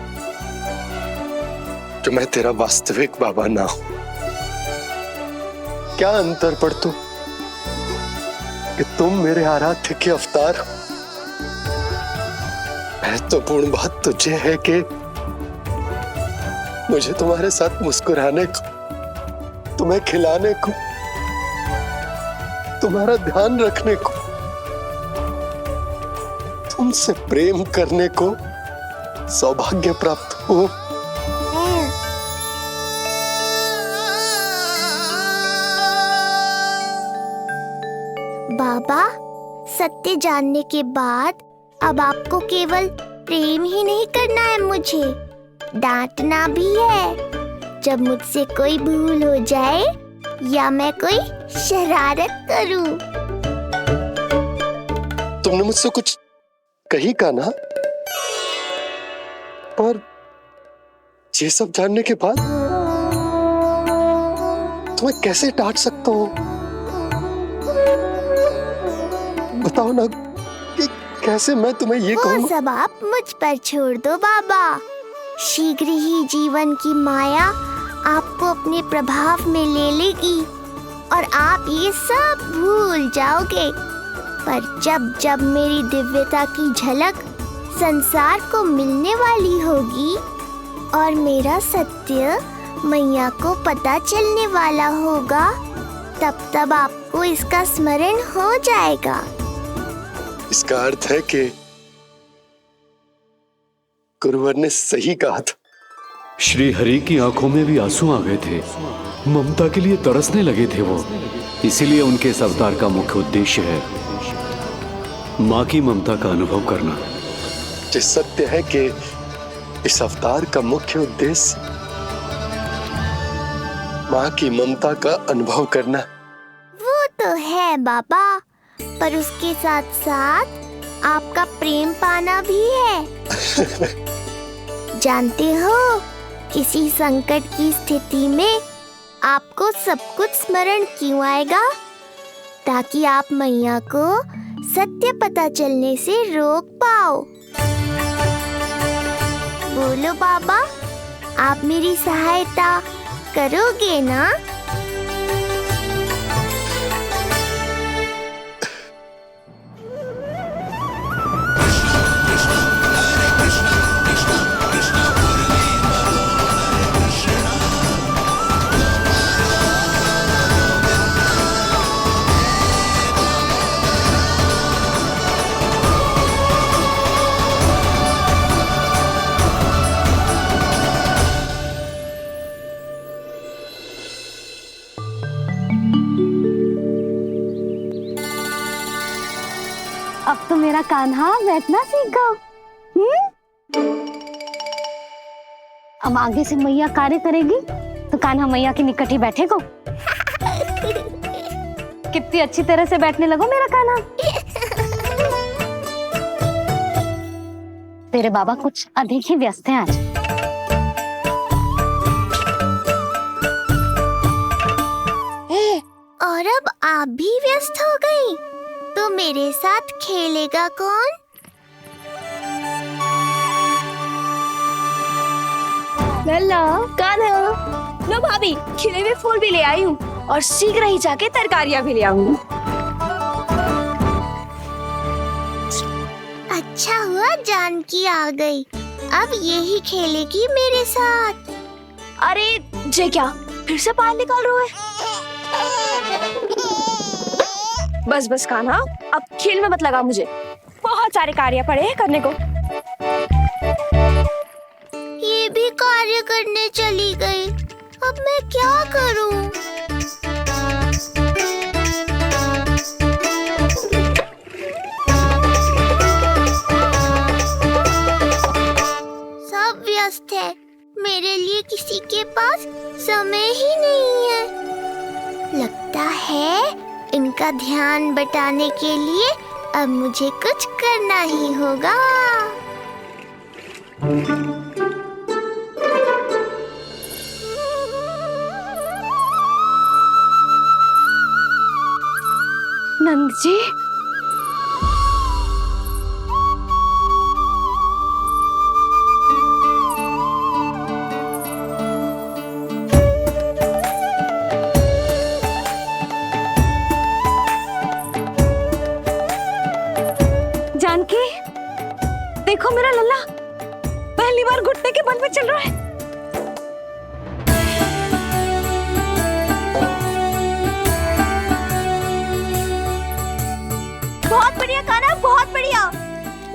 जो मैं तेरा वास्तविक बाबा ना हूं? क्या अंतर पड़ तू कि तुम मेरे आराध्य के अवतार हो? महत्वपूर्ण बात तुझे है कि मुझे तुम्हारे साथ मुस्कुराने को, तुम्हें खिलाने को, तुम्हारा ध्यान रखने को, तुमसे प्रेम करने को सौभाग्य प्राप्त हो। बाबा, सत्य जानने के बाद अब आपको केवल प्रेम ही नहीं करना है, मुझे डांटना भी है जब मुझसे कोई भूल हो जाए या मैं कोई शरारत करूं। तुमने मुझसे कुछ कही कान्हा, पर ये सब जानने के बाद तुम्हें कैसे डांट सकता हूं? बताओ ना कि कैसे मैं तुम्हें ये कहूं? वो सब आप मुझ पर छोड़ दो बाबा। शीघ्र ही जीवन की माया आपको अपने प्रभाव में ले लेगी और आप ये सब भूल जाओगे। पर जब जब मेरी दिव्यता की झलक संसार को मिलने वाली होगी और मेरा सत्य मैया को पता चलने वाला होगा, तब आपको इसका स्मरण हो जाएगा। इसका अर्थ है कि गुरुवर ने सही कहा था। श्री हरि की आंखों में भी आंसू आ गए थे। ममता के लिए तरसने लगे थे वो। इसीलिए उनके इस अवतार का मुख्य उद्देश्य है माँ की ममता का अनुभव करना। जो सत्य है कि इस अवतार का मुख्य उद्देश्य माँ की ममता का अनुभव करना। वो तो है बाबा, पर उसके साथ साथ आपका प्रेम पाना भी है। जानते हो, किसी संकट की स्थिति में आपको सब कुछ स्मरण क्यों आएगा? ताकि आप मैया को सत्य पता चलने से रोक पाओ। बोलो बाबा, आप मेरी सहायता करोगे ना? अब तो मेरा कान्हा बैठना सीख गया। अब आगे से मैया कार्य करेगी तो कान्हा मैया के निकट ही बैठेगा। कितनी अच्छी तरह से बैठने लगो मेरा कान्हा। तेरे बाबा कुछ अधिक ही व्यस्त हैं आज। और अब आप भी व्यस्त हो गई, तो मेरे साथ खेलेगा कौन? लल्ला, कान्हा, लो भाभी, खिले हुए फूल भी ले आई हूँ और शीघ्र ही जाके तरकारियाँ भी ले आऊंगी। अच्छा हुआ जानकी आ गई, अब यही खेलेगी मेरे साथ। अरे जे क्या, फिर से पानी निकाल रहे हो? बस बस कान्हा, अब खेल में मत लगा मुझे। बहुत सारे कार्य पड़े हैं करने को। ये भी कार्य करने चली गई, अब मैं क्या करूं? सब व्यस्त है, मेरे लिए किसी के पास समय ही नहीं है। लगता है इनका ध्यान बटाने के लिए अब मुझे कुछ करना ही होगा। नंद जी, जानकी, देखो मेरा लल्ला पहली बार घुटने के बल पे चल रहा है। बहुत बढ़िया कान्हा, बहुत बढ़िया।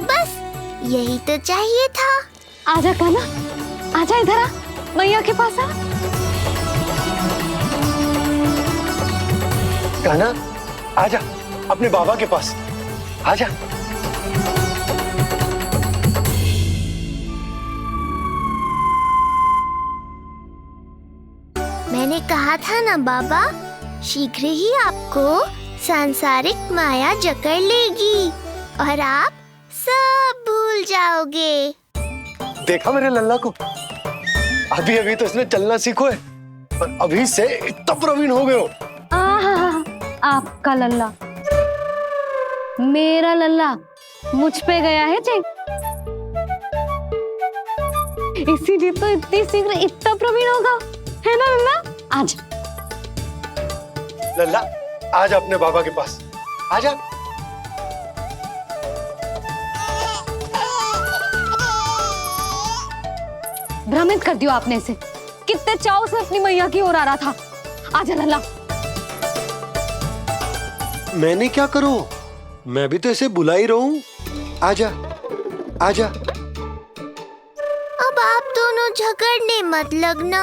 बस यही तो चाहिए था। आजा कान्हा, आजा इधर आ, मैया के पास आ। कान्हा, आजा अपने बाबा के पास, आजा। मैंने कहा था ना बाबा, शीघ्र ही आपको सांसारिक माया जकड़ लेगी और आप सब भूल जाओगे। देखा मेरे लल्ला को, अभी अभी तो इसने चलना सीखो है और अभी से इतना प्रवीण हो गए हो। आपका लल्ला, मेरा लल्ला मुझ पे गया है जी, इसीलिए तो इतनी शीघ्र इतना प्रवीण होगा, है ना लल्ला? आज लल्ला, आजा अपने बाबा के पास, आजा। भ्रमित कर दियो आपने इसे। कितने चाव से अपनी मैया की ओर आ रहा था। आजा लल्ला। मैंने क्या करूं? मैं भी तो इसे बुला ही रहा हूं। आजा आजा। अब आप दोनों झगड़ने मत लगना।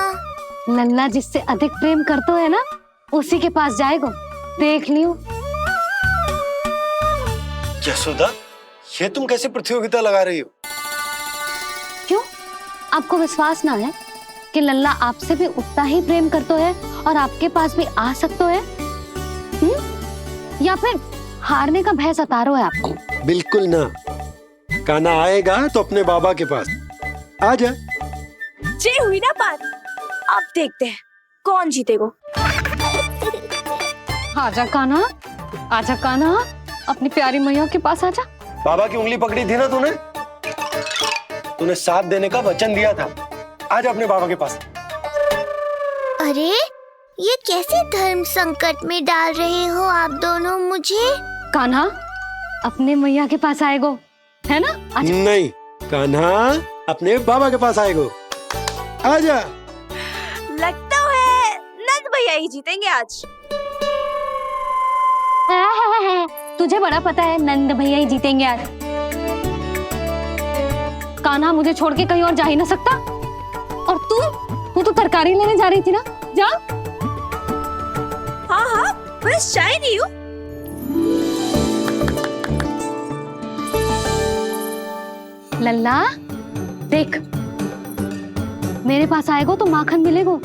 लल्ला जिससे अधिक प्रेम करते है ना, उसी के पास जाएगा। देख लियो। यशोदा, ये तुम कैसे प्रतियोगिता लगा रही हो? क्यों? आपको विश्वास ना है कि लल्ला आपसे भी उतना ही प्रेम करता है और आपके पास भी आ सकता है? या फिर हारने का भय सता रहा है आपको? बिल्कुल ना। कान्हा आएगा तो अपने बाबा के पास। आजा। जे हुई ना बात, अब देखते हैं कौन जीतेगा। आजा कान्हा, आजा कान्हा, अपनी प्यारी मैया के पास आजा। बाबा की उंगली पकड़ी थी ना तूने साथ देने का वचन दिया था। आजा अपने बाबा के पास। अरे ये कैसे धर्म संकट में डाल रहे हो आप दोनों मुझे? कान्हा अपने मैया के पास आएगो, है ना? आजा। नहीं, कान्हा अपने बाबा के पास आएगो। आजा। लगता है नंद भैया ही जीतेंगे आज। तुझे बड़ा पता है नंद भैया ही जीतेंगे आज। कान्हा मुझे छोड़ के कहीं और जा ही ना सकता। और तू तो तरकारी लेने जा रही थी ना, जा। हाँ, बस जा ही रही हूँ। लल्ला देख, मेरे पास आएगो तो माखन मिलेगो,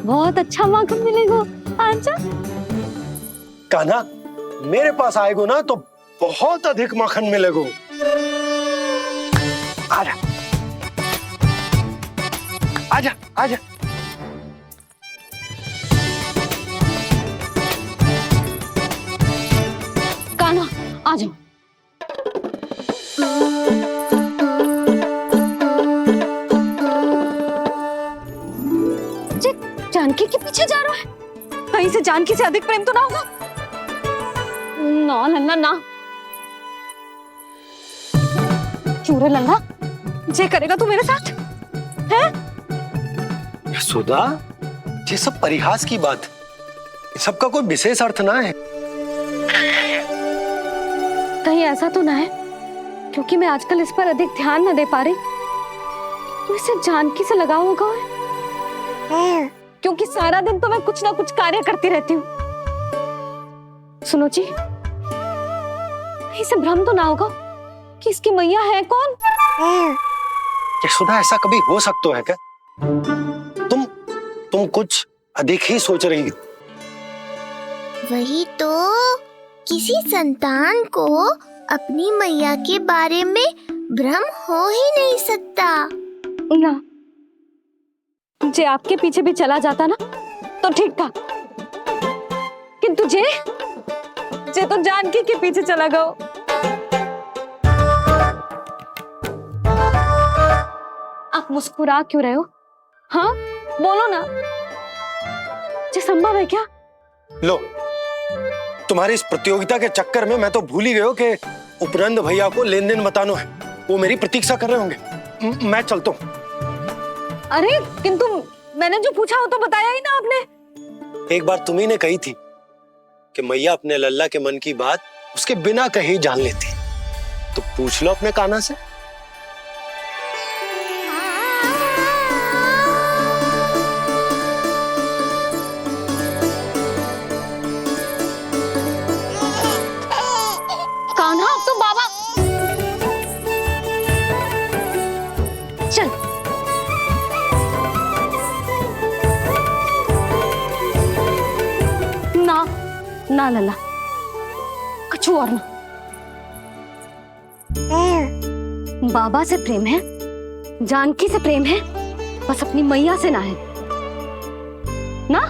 बहुत अच्छा माखन मिलेगो। आजा। कान्हा मेरे पास आएगो ना तो बहुत अधिक माखन मिलेगो। आजा आजा आजा। कान्हा आ जाओ। जानकी के पीछे जा रहा है। कहीं से जानकी से अधिक प्रेम तो ना होगा? ना लल्ला ना। क्यों रे लल्ला, जे करेगा तू मेरे साथ है? यशोदा, ये सब परिहास की बात, सबका कोई विशेष अर्थ ना है। कहीं ऐसा तो ना है क्योंकि मैं आजकल इस पर अधिक ध्यान न दे पा रही तो इसे जानकी से लगाव होगा है? क्योंकि सारा दिन तो मैं कुछ ना कुछ कार्य करती रहती हूँ। सुनो जी, इसे भ्रम तो ना होगा कि इसकी मैया है कौन? यशोदा, ऐसा कभी हो सकता है क्या? तुम कुछ अधिक ही सोच रही हो। वही तो, किसी संतान को अपनी मैया के बारे में भ्रम हो ही नहीं सकता ना। जे आपके पीछे भी चला जाता ना तो ठीक था, किंतु जे तो जानकी के पीछे चला गया। आप मुस्कुरा क्यों रहे हो? हाँ बोलो ना, ये संभव है क्या? लो, तुम्हारी इस प्रतियोगिता के चक्कर में मैं तो भूल ही गया हूं कि उपनंद भैया को लेन देन बताना है। वो मेरी प्रतीक्षा कर रहे होंगे। मैं चलता हूँ। अरे किंतु मैंने जो पूछा वो तो बताया ही ना आपने। एक बार तुम्ही ने कही थी कि मैया अपने लल्ला के मन की बात उसके बिना कहीं जान लेती, तो पूछ लो अपने कान्हा से। कान्हा तो बाबा चल। ना लल्ला, कुछ और ना। बाबा से प्रेम है, जानकी से प्रेम है, बस अपनी मैया से ना है ना।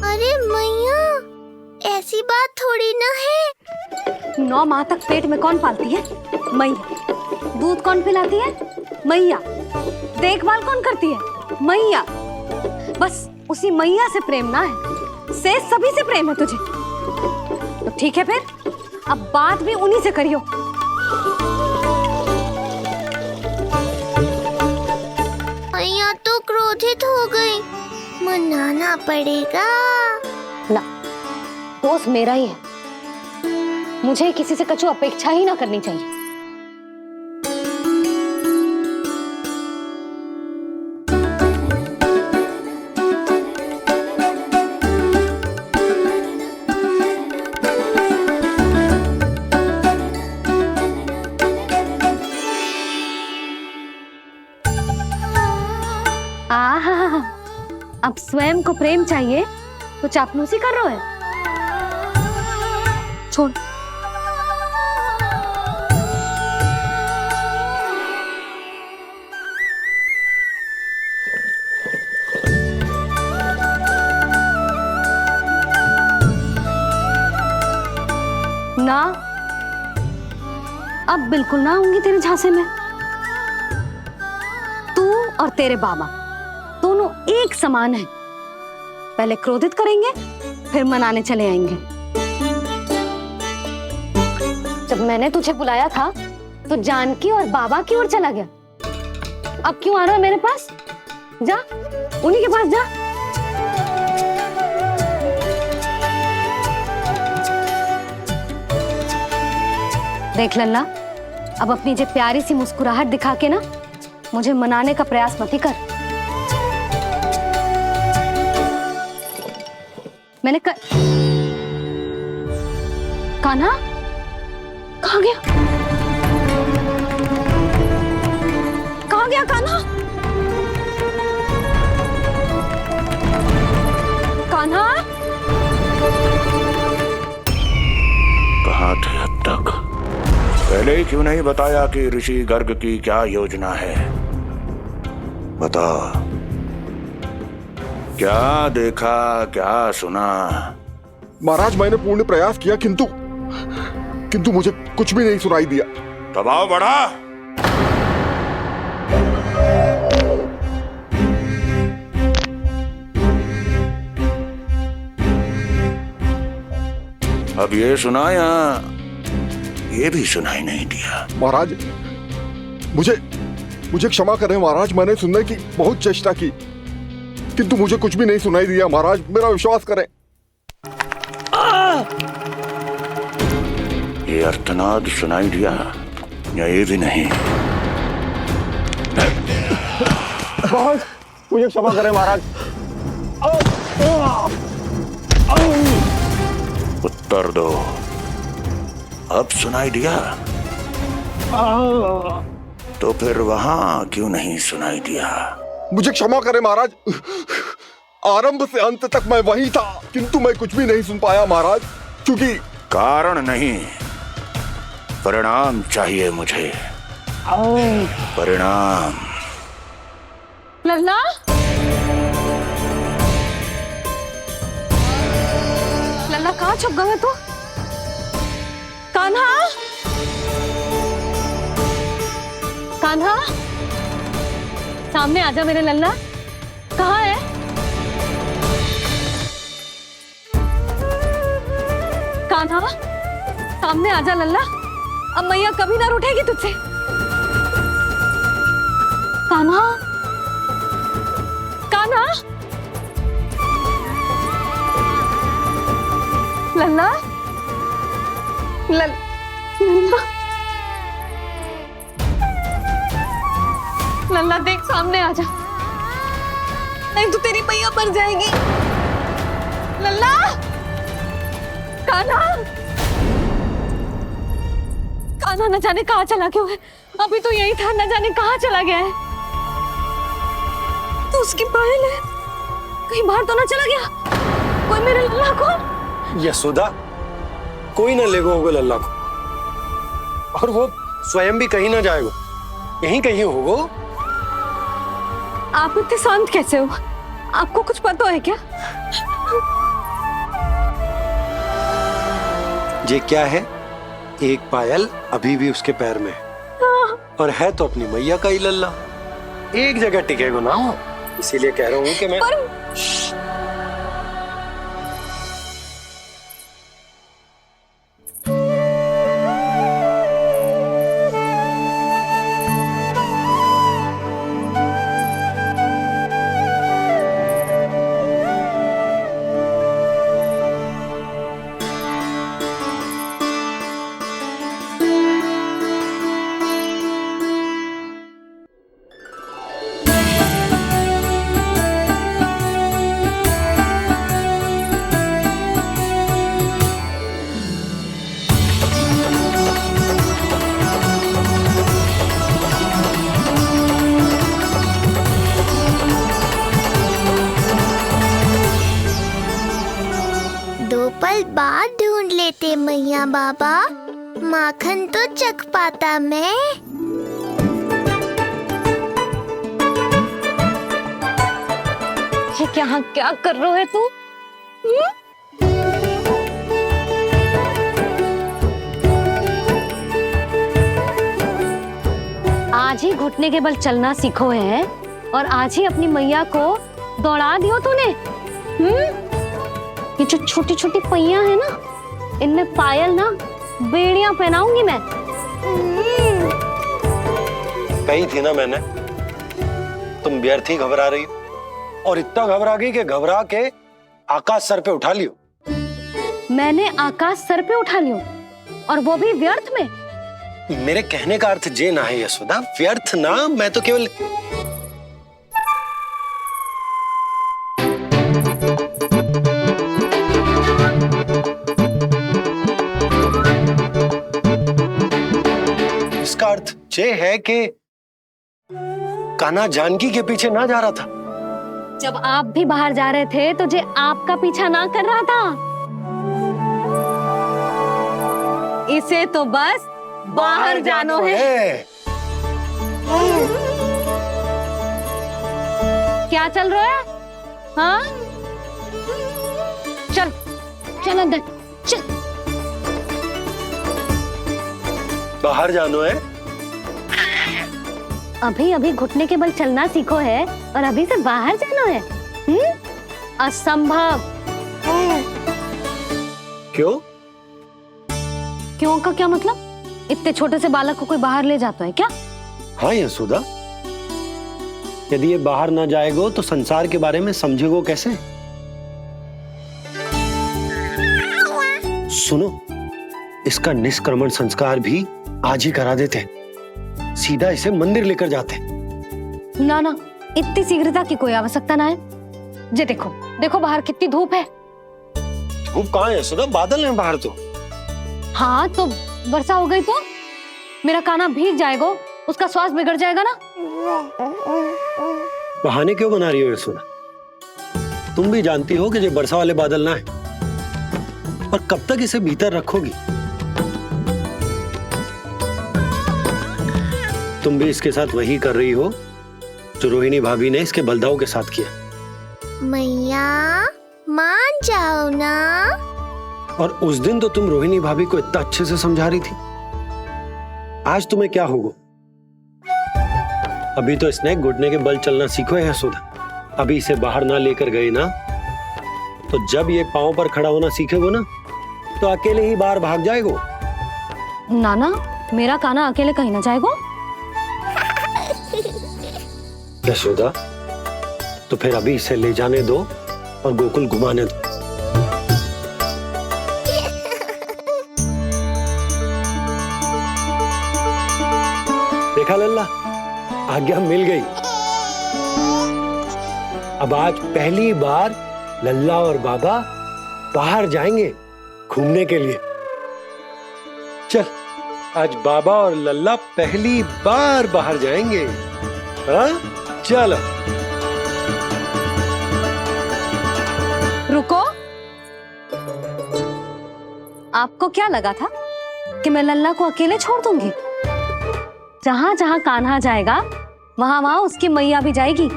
अरे मैया, ऐसी बात थोड़ी ना है। 9 माह तक पेट में कौन पालती है? मैया। दूध कौन पिलाती है? मैया। देखभाल कौन करती है? मैया। बस उसी मैया से प्रेम ना है, से सभी से प्रेम है तुझे। तो ठीक है फिर, अब बात भी उन्हीं से करियो। सुनाना पड़ेगा। ना, दोस्त मेरा ही है। मुझे किसी से कछु अपेक्षा ही ना करनी चाहिए। आहा, अब स्वयं को प्रेम चाहिए तो चापलूसी कर रहे हो? छोड़। ना, अब बिल्कुल ना आऊंगी तेरे झांसे में। तू और तेरे बाबा दोनों एक समान हैं। पहले क्रोधित करेंगे, फिर मनाने चले आएंगे। जब मैंने तुझे बुलाया था तो जानकी और बाबा की ओर चला गया। अब क्यों आ रहा है मेरे पास? जा, उन्हीं के पास जा। देख लल्ला, अब अपनी जो प्यारी सी मुस्कुराहट दिखा के ना मुझे मनाने का प्रयास मत ही कर। मैंने कान्हा कहाँ गया? कहाँ गया कान्हा? कान्हा कहाँ थे अब तक? पहले ही क्यों नहीं बताया कि ऋषि गर्ग की क्या योजना है? बता, क्या देखा, क्या सुना? महाराज, मैंने पूर्ण प्रयास किया किंतु मुझे कुछ भी नहीं सुनाई दिया। दबाव बढ़ा। अब ये सुना या ये भी सुनाई नहीं दिया? महाराज, मुझे क्षमा करें महाराज, मैंने सुनने की बहुत चेष्टा की किंतु मुझे कुछ भी नहीं सुनाई दिया। महाराज, मेरा विश्वास करें। ये अर्थनाद सुनाई दिया या ये भी नहीं? मुझे क्षमा करें महाराज। उत्तर दो, अब सुनाई दिया? तो फिर वहां क्यों नहीं सुनाई दिया? मुझे क्षमा करें महाराज, आरंभ से अंत तक मैं वही था किंतु मैं कुछ भी नहीं सुन पाया महाराज, क्योंकि कारण नहीं, परिणाम चाहिए मुझे। परिणाम। लल्ला, लल्ला कहाँ छुप गया तू? कान्हा, कान्हा, सामने आजा मेरे लल्ला। कहाँ है? कान्हा, सामने आजा लल्ला। अब मैया कभी ना रूठेगी तुझसे। कान्हा, कान्हा, लल्ला, लल्ला, लल्ला देख, सामने आजा, नहीं तो तेरी मैया मर जाएगी। लल्ला, कान्हा, कान्हा न जाने कहाँ चला गया है। अभी तो यही था, न जाने कहाँ चला गया है। तो उसकी पायल है, कहीं बाहर तो ना चला गया? कोई मेरे लल्ला को? यशोदा, कोई न लेगा होगा लल्ला को, और वो स्वयं भी कहीं ना जाएगा, यहीं कहीं होगा। आप इतने शांत कैसे हो? आपको कुछ पता है क्या? ये क्या है? एक पायल अभी भी उसके पैर में है, और है तो अपनी मैया का ही लल्ला। एक जगह टिकेगा ना, इसीलिए कह रहा हूँ कि मैं अरे मैया बाबा, माखन तो चख पाता मैं। ये क्या कर रहे है तू? आज ही घुटने के बल चलना सीखो है और आज ही अपनी मैया को दौड़ा दियो तूने। ये जो छोटी छोटी पहिया है ना, इनमें पायल ना बेड़ियां पहनाऊंगी मैं। कही थी ना मैंने, तुम व्यर्थ ही घबरा रही हो, और इतना घबरा गई कि घबरा के आकाश सर पे उठा लियो। मैंने आकाश सर पे उठा लियो, और वो भी व्यर्थ में। मेरे कहने का अर्थ जे ना है यशोदा, व्यर्थ ना, मैं तो केवल इसका अर्थ ये है कि कान्हा जानकी के पीछे ना जा रहा था। जब आप भी बाहर जा रहे थे तो जे आपका पीछा ना कर रहा था। इसे तो बस बाहर जानो है। क्या चल रहा है? हाँ, चल चल अंदर चल। बाहर जानो है? अभी अभी घुटने के बल चलना सीखो है और अभी से बाहर जाना है? असंभव। क्यों? क्यों का क्या मतलब? इतने छोटे से बालक को कोई बाहर ले जाता है क्या? हाँ यशोदा, यदि ये बाहर ना जाएगो तो संसार के बारे में समझेगो कैसे? सुनो, इसका निष्क्रमण संस्कार भी आज ही करा देते, सीधा इसे मंदिर लेकर जाते। ना ना, इतनी शीघ्रता की कोई आवश्यकता ना है। जे देखो देखो बाहर कितनी धूप है। धूप कहाँ है यशोदा? बादल है बाहर तो। हाँ तो वर्षा हो गई तो मेरा कान्हा भीग जाएगा, उसका स्वास्थ्य बिगड़ जाएगा ना। बहाने क्यों बना रही हो यशोदा? तुम भी जानती हो कि ये वर्षा वाले बादल ना है, और कब तक इसे भीतर रखोगी? तुम भी इसके साथ वही कर रही हो जो रोहिणी भाभी ने इसके बलदाऊ के साथ किया। मैया मान जाओ ना। और उस दिन तो तुम रोहिणी भाभी को इतना अच्छे से समझा रही थी, आज तुम्हें क्या होगा? अभी तो इसने घुटने के बल चलना सीखो है यशोदा। अभी इसे बाहर ना लेकर गए ना, तो जब ये पांव पर खड़ा होना सीखेगो ना, तो अकेले ही बाहर भाग जाएगो। नाना, मेरा कान्हा अकेले कहीं ना जाएगो। यशोदा, तो फिर अभी इसे ले जाने दो और गोकुल घुमाने दो। देखा लल्ला, आज्ञा मिल गई। अब आज पहली बार लल्ला और बाबा बाहर जाएंगे घूमने के लिए। चल, आज बाबा और लल्ला पहली बार बाहर जाएंगे। हाँ, चलो। रुको, आपको क्या लगा था कि मैं लल्ला को अकेले छोड़ दूंगी? जहां जहां कान्हा जाएगा वहां वहां उसकी मैया भी जाएगी।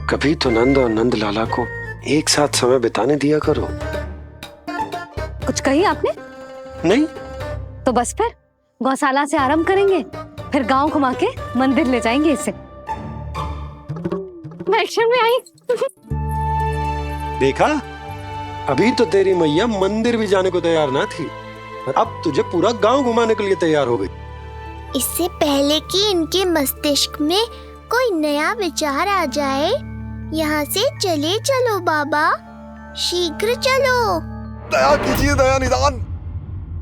कभी तो नंद और नंद लाला को एक साथ समय बिताने दिया करो। कुछ कही आपने? नहीं। तो बस फिर गौशाला से आरंभ करेंगे, फिर गांव घुमा के मंदिर ले जाएंगे इसे। मैं एक्शन में आई। देखा, अभी तो तेरी मैया मंदिर भी जाने को तैयार ना थी, और अब तुझे पूरा गांव घुमाने के लिए तैयार हो गई। इससे पहले कि इनके मस्तिष्क में कोई नया विचार आ जाए, यहाँ से चले चलो बाबा, शीघ्र चलो। दया कीजिए, दया निदान,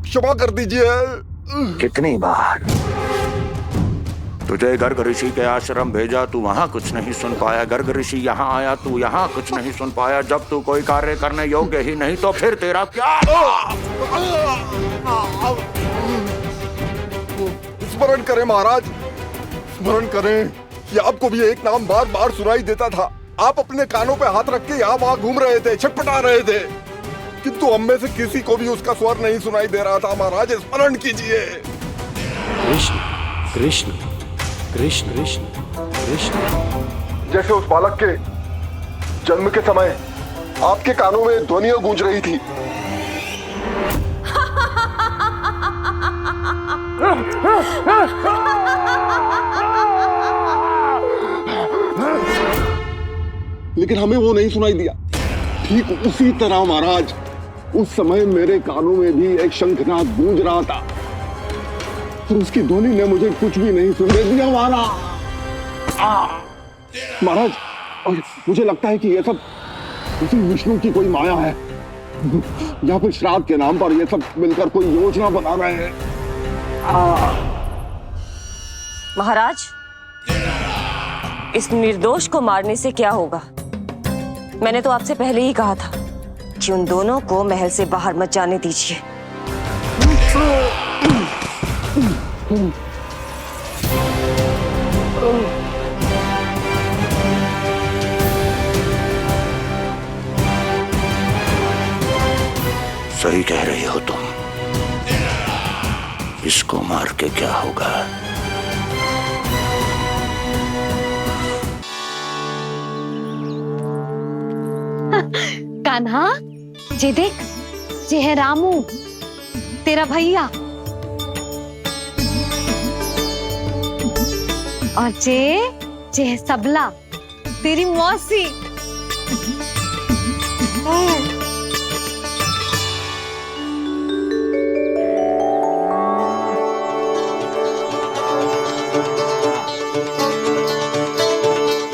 क्षमा कर दीजिए। कितनी बार तुझे गर्ग ऋषि के आश्रम भेजा, तू वहां कुछ नहीं सुन पाया। गर्ग ऋषि यहाँ आया, तू यहाँ कुछ नहीं सुन पाया। जब तू कोई कार्य करने योग्य ही नहीं, तो फिर तेरा क्या? स्मरण करें महाराज, स्मरण करें कि आपको भी एक नाम बार बार सुनाई देता था। आप अपने कानों पे हाथ रख के यहाँ वहां घूम रहे थे, छटपटा रहे थे। किंतु हम में से किसी को भी उसका स्वर नहीं सुनाई दे रहा था। महाराज स्मरण कीजिए। कृष्ण कृष्ण कृष्ण कृष्ण कृष्ण। जैसे उस बालक के जन्म के समय आपके कानों में ध्वनियां गूंज रही थी। लेकिन हमें वो नहीं सुनाई दिया। ठीक उसी तरह महाराज उस समय मेरे कानों में भी एक शंखनाद गूंज रहा था, पर उसकी ध्वनि ने मुझे कुछ भी नहीं सुनने दिया। महाराज, और मुझे लगता है कि ये सब उसी विष्णु की कोई माया है, या फिर श्राद्ध के नाम पर ये सब मिलकर कोई योजना बना रहे हैं। महाराज, इस निर्दोष को मारने से क्या होगा? मैंने तो आपसे पहले ही कहा था कि उन दोनों को महल से बाहर मत जाने दीजिए। सही कह रही हो तुम। इसको मार के क्या होगा? कान्हा, जे देख, जे है रामू, तेरा भैया। और जे है सबला, तेरी मौसी।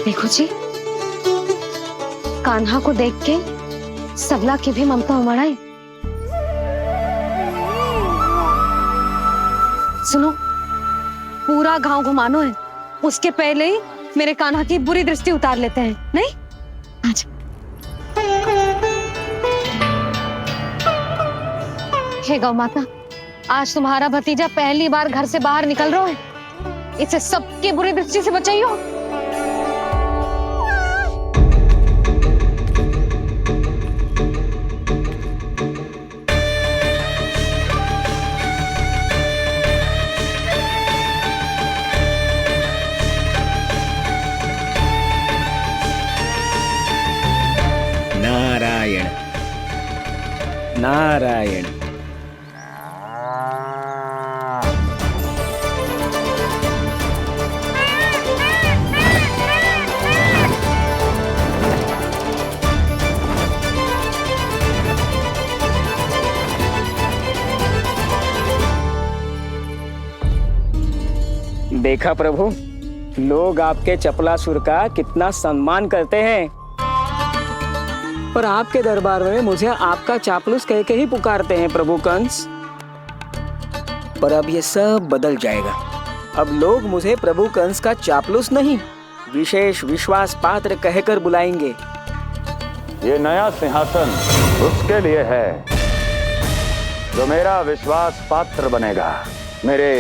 देखो जी, कान्हा को देख के सबला की भी ममता उमड़ आई। सुनो, पूरा गांव घुमानो है, उसके पहले ही मेरे कान्हा की बुरी दृष्टि उतार लेते हैं, नहीं? अच्छा। हे गौ माता, आज तुम्हारा भतीजा पहली बार घर से बाहर निकल रहा है, इसे सबकी बुरी दृष्टि से बचाइयो। नारायण नारायण। देखा प्रभु, लोग आपके चपलासुर का कितना सम्मान करते हैं, पर आपके दरबार में मुझे आपका चापलूस कह के ही पुकारते हैं प्रभु कंस। पर अब ये सब बदल जाएगा। अब लोग मुझे प्रभु कंस का चापलूस नहीं, विशेष विश्वास पात्र कहकर बुलाएंगे। ये नया सिंहासन उसके लिए है जो मेरा विश्वास पात्र बनेगा, मेरे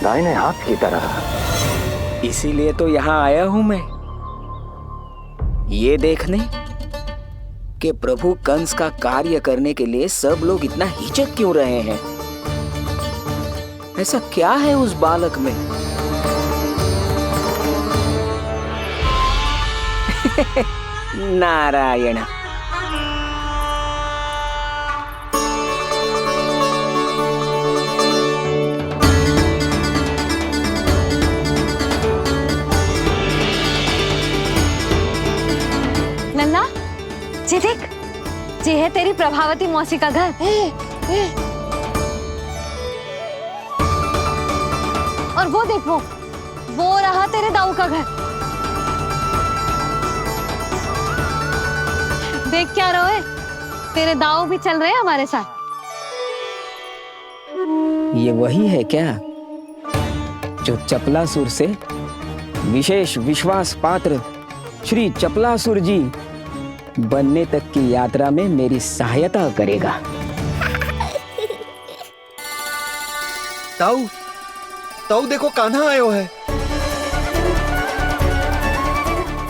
दाहिने हाथ की तरह। इसीलिए तो यहाँ आया हूं मैं, ये देखने कि प्रभु कंस का कार्य करने के लिए सब लोग इतना हिचक क्यों रहे हैं। ऐसा क्या है उस बालक में? नारायण। नन्ना, जी देख, जी है तेरी प्रभावती मौसी का घर। और वो देखो, वो रहा तेरे दाऊ का घर। देख क्या रोए, तेरे दाऊ भी चल रहे हैं हमारे साथ। ये वही है क्या जो चपलासुर से विशेष विश्वास पात्र श्री चपलासुर जी बनने तक की यात्रा में मेरी सहायता करेगा? ताऊ, ताऊ देखो, कान्हा आयो है।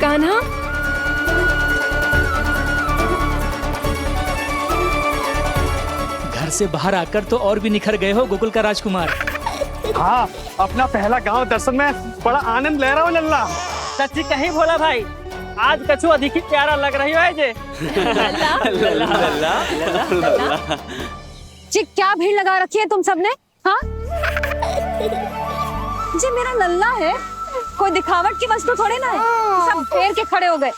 कान्हा, से बाहर आकर तो और भी निखर गए हो गोकुल का राजकुमार। हाँ, अपना पहला गांव दर्शन में बड़ा आनंद ले रहा हूँ लल्ला। सच्ची कहीं भोला भाई, आज कछु अधिक ही प्यारा लग रही है जे। जी क्या भीड़ लगा रखी है तुम सबने? हाँ जी मेरा लल्ला है, कोई दिखावट की वस्तु थोड़ी ना है। सब फेर के खड़े हो गए।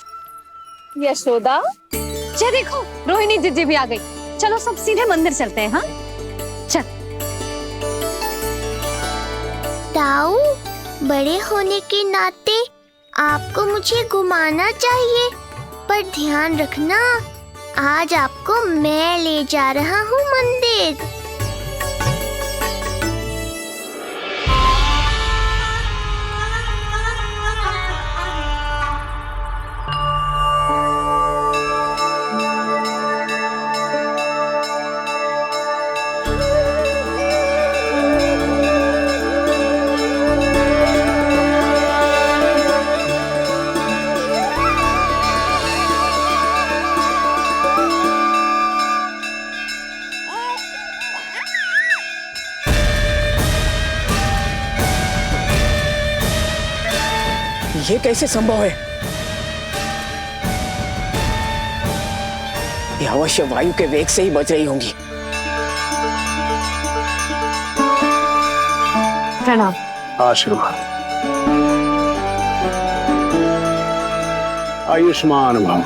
यशोदा, ये देखो रोहिणी जीजी भी आ गई। चलो सब सीधे मंदिर चलते हैं। हाँ चल। ताऊ, बड़े होने के नाते आपको मुझे घुमाना चाहिए, पर ध्यान रखना आज आपको मैं ले जा रहा हूँ मंदिर। ये कैसे संभव है? ये अवश्य वायु के वेग से ही बच रही होंगी। प्रणाम। आशीर्वाद। आयुष्मान भव।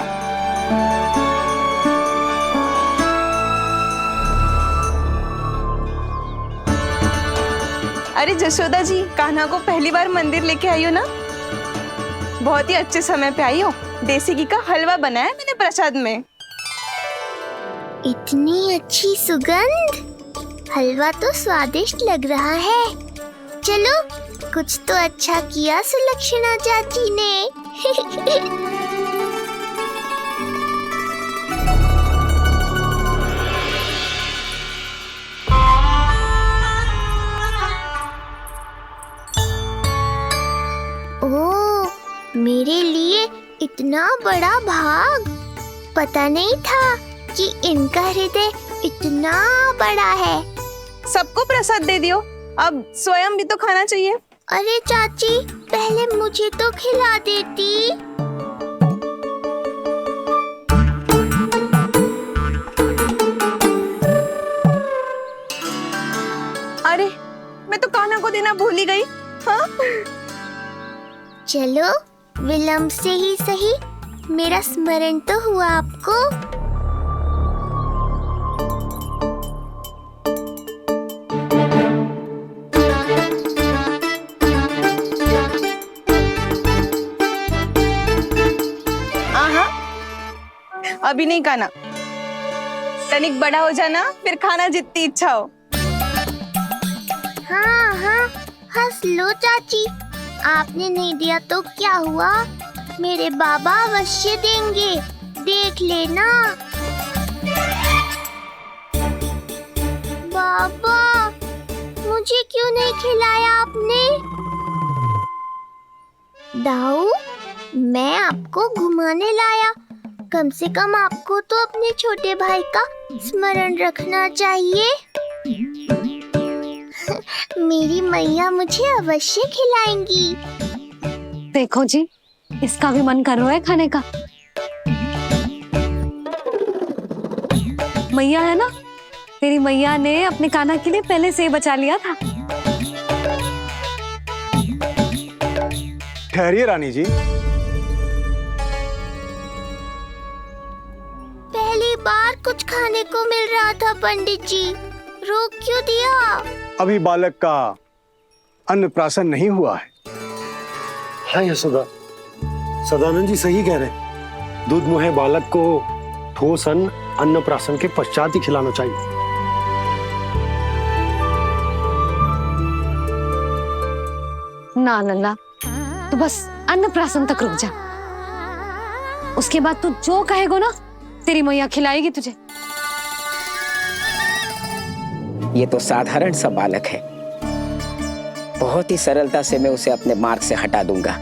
अरे जशोदा जी, कान्हा को पहली बार मंदिर लेके आई हो ना? बहुत ही अच्छे समय पे आई हो। देसी घी का हलवा बनाया मैंने प्रसाद में। इतनी अच्छी सुगंध, हलवा तो स्वादिष्ट लग रहा है। चलो, कुछ तो अच्छा किया सुलक्षणा चाची ने। ओह, मेरे लिए इतना बड़ा भाग, पता नहीं था कि इनका हृदय इतना बड़ा है। सबको प्रसाद दे दियो, अब स्वयं भी तो खाना चाहिए। अरे चाची, पहले मुझे तो खिला देती। अरे मैं तो कान्हा को देना भूल ही गई। हाँ? चलो, विलंब से ही सही, मेरा स्मरण तो हुआ आपको। अभी नहीं खाना, तनिक बड़ा हो जाना, फिर खाना जितनी इच्छा हो। हाँ हाँ, हंस लो चाची, आपने नहीं दिया तो क्या हुआ, मेरे बाबा अवश्य देंगे, देख लेना। बाबा, मुझे क्यों नहीं खिलाया आपने? दाऊ, मैं आपको घुमाने लाया, कम से कम आपको तो अपने छोटे भाई का स्मरण रखना चाहिए। मेरी मैया मुझे अवश्य खिलाएंगी। देखो जी, इसका भी मन कर रहा है खाने का। मैया है ना, तेरी मैया ने अपने कान्हा के लिए पहले से ही बचा लिया था। ठहरिए रानी जी। पहली बार कुछ खाने को मिल रहा था पंडित जी, रोक क्यों दिया? अभी बालक का अन्नप्राशन नहीं हुआ है। हाँ यशोदा, सदानंद जी सही कह रहे। दूध मुहे बालक को ठोस अन्नप्राशन के पश्चात ही खिलाना चाहिए। ना लल्ला, तू बस अन्नप्राशन तक रुक जा, उसके बाद तू जो कहेगो ना, तेरी मैया खिलाएगी तुझे। ये तो साधारण सा बालक है, बहुत ही सरलता से मैं उसे अपने मार्ग से हटा दूंगा।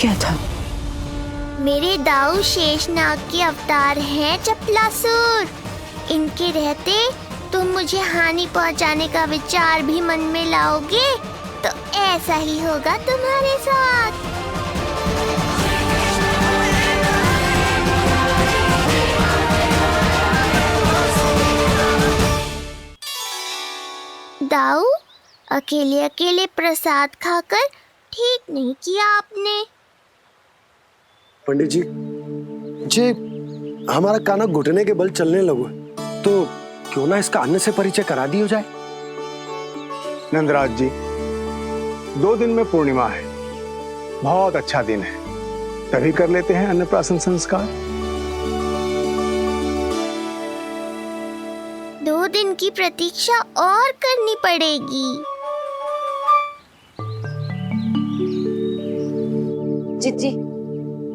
क्या था? मेरे दाऊ शेषनाग के अवतार हैं चपलासुर। इनके रहते तुम मुझे हानि पहुंचाने का विचार भी मन में लाओगे तो ऐसा ही होगा तुम्हारे साथ। दाऊ, अकेले अकेले प्रसाद खाकर ठीक नहीं किया आपने। पंडित जी हमारा काना घुटने के बल चलने लगो है, तो क्यों ना इसका अन्न से परिचय करा दिया जाए। नंदराज जी, 2 दिन में पूर्णिमा है, बहुत अच्छा दिन है, तभी कर लेते हैं अन्नप्राशन संस्कार। 2 दिन की प्रतीक्षा और करनी पड़ेगी। जिज्जी,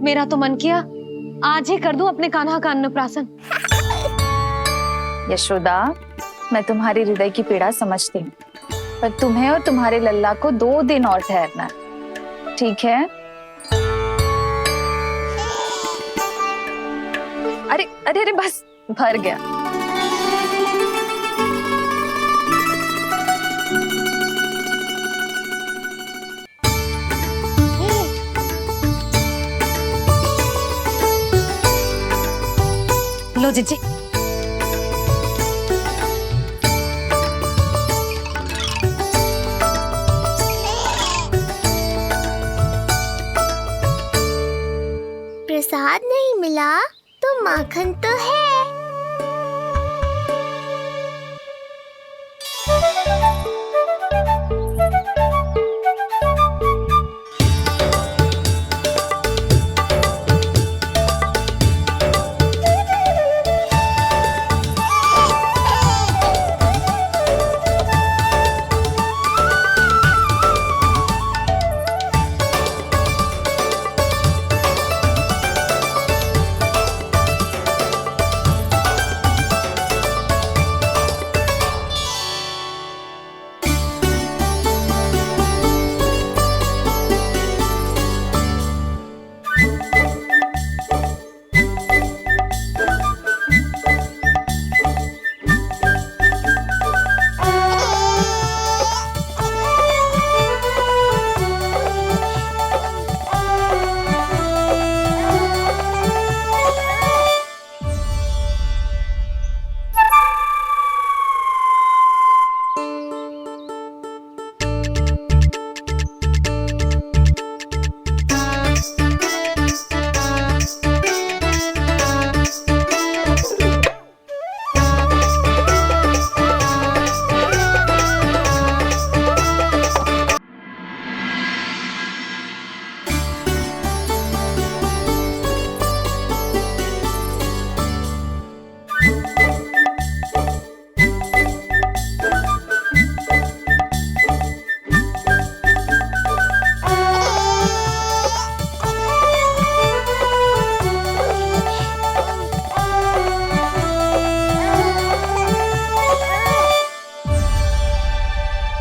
मेरा तो मन किया आज ही कर दूं अपने कान्हा का अन्नप्राशन। यशोदा, मैं तुम्हारी हृदय की पीड़ा समझती हूँ, पर तुम्हें और तुम्हारे लल्ला को 2 दिन और ठहरना, ठीक है? अरे अरे अरे, बस भर गया। लो जिज्जी। प्रसाद नहीं मिला तो माखन तो है।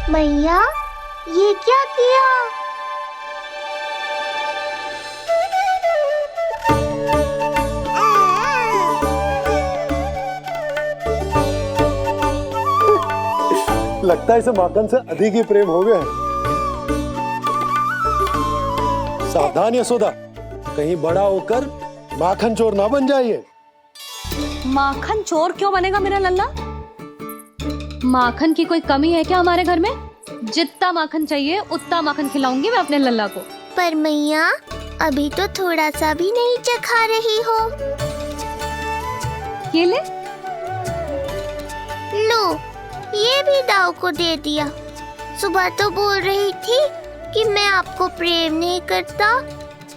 मैया, ये क्या किया? लगता है इसे माखन से अधिक ही प्रेम हो गया है। सावधान यशोदा, कहीं बड़ा होकर माखन चोर ना बन जाइए। माखन चोर क्यों बनेगा मेरा लल्ला? माखन की कोई कमी है क्या हमारे घर में? जितना माखन चाहिए उतना माखन खिलाऊंगी मैं अपने लल्ला को। पर मैया, अभी तो थोड़ा सा भी नहीं चखा रही हो। ये ले। लो, ये भी दाऊ को दे दिया। सुबह तो बोल रही थी कि मैं आपको प्रेम नहीं करता,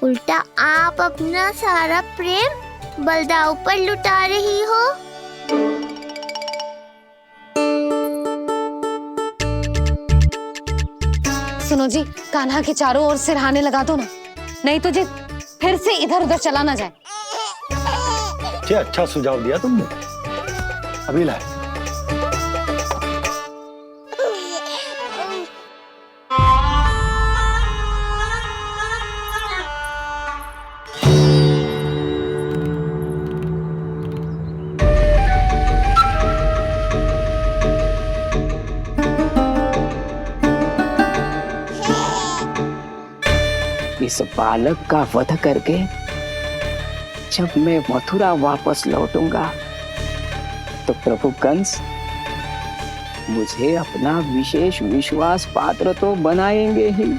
उल्टा आप अपना सारा प्रेम बलदाऊ पर लुटा रही हो। सुनो जी, कान्हा के चारों ओर सिरहाने लगा दो ना, नहीं तो जी फिर से इधर उधर चला ना जाए। क्या अच्छा सुझाव दिया तुमने। अभी लाए। इस बालक का वध करके जब मैं मथुरा वापस लौटूंगा तो प्रभु कंस मुझे अपना विशेष विश्वास पात्र तो बनाएंगे ही।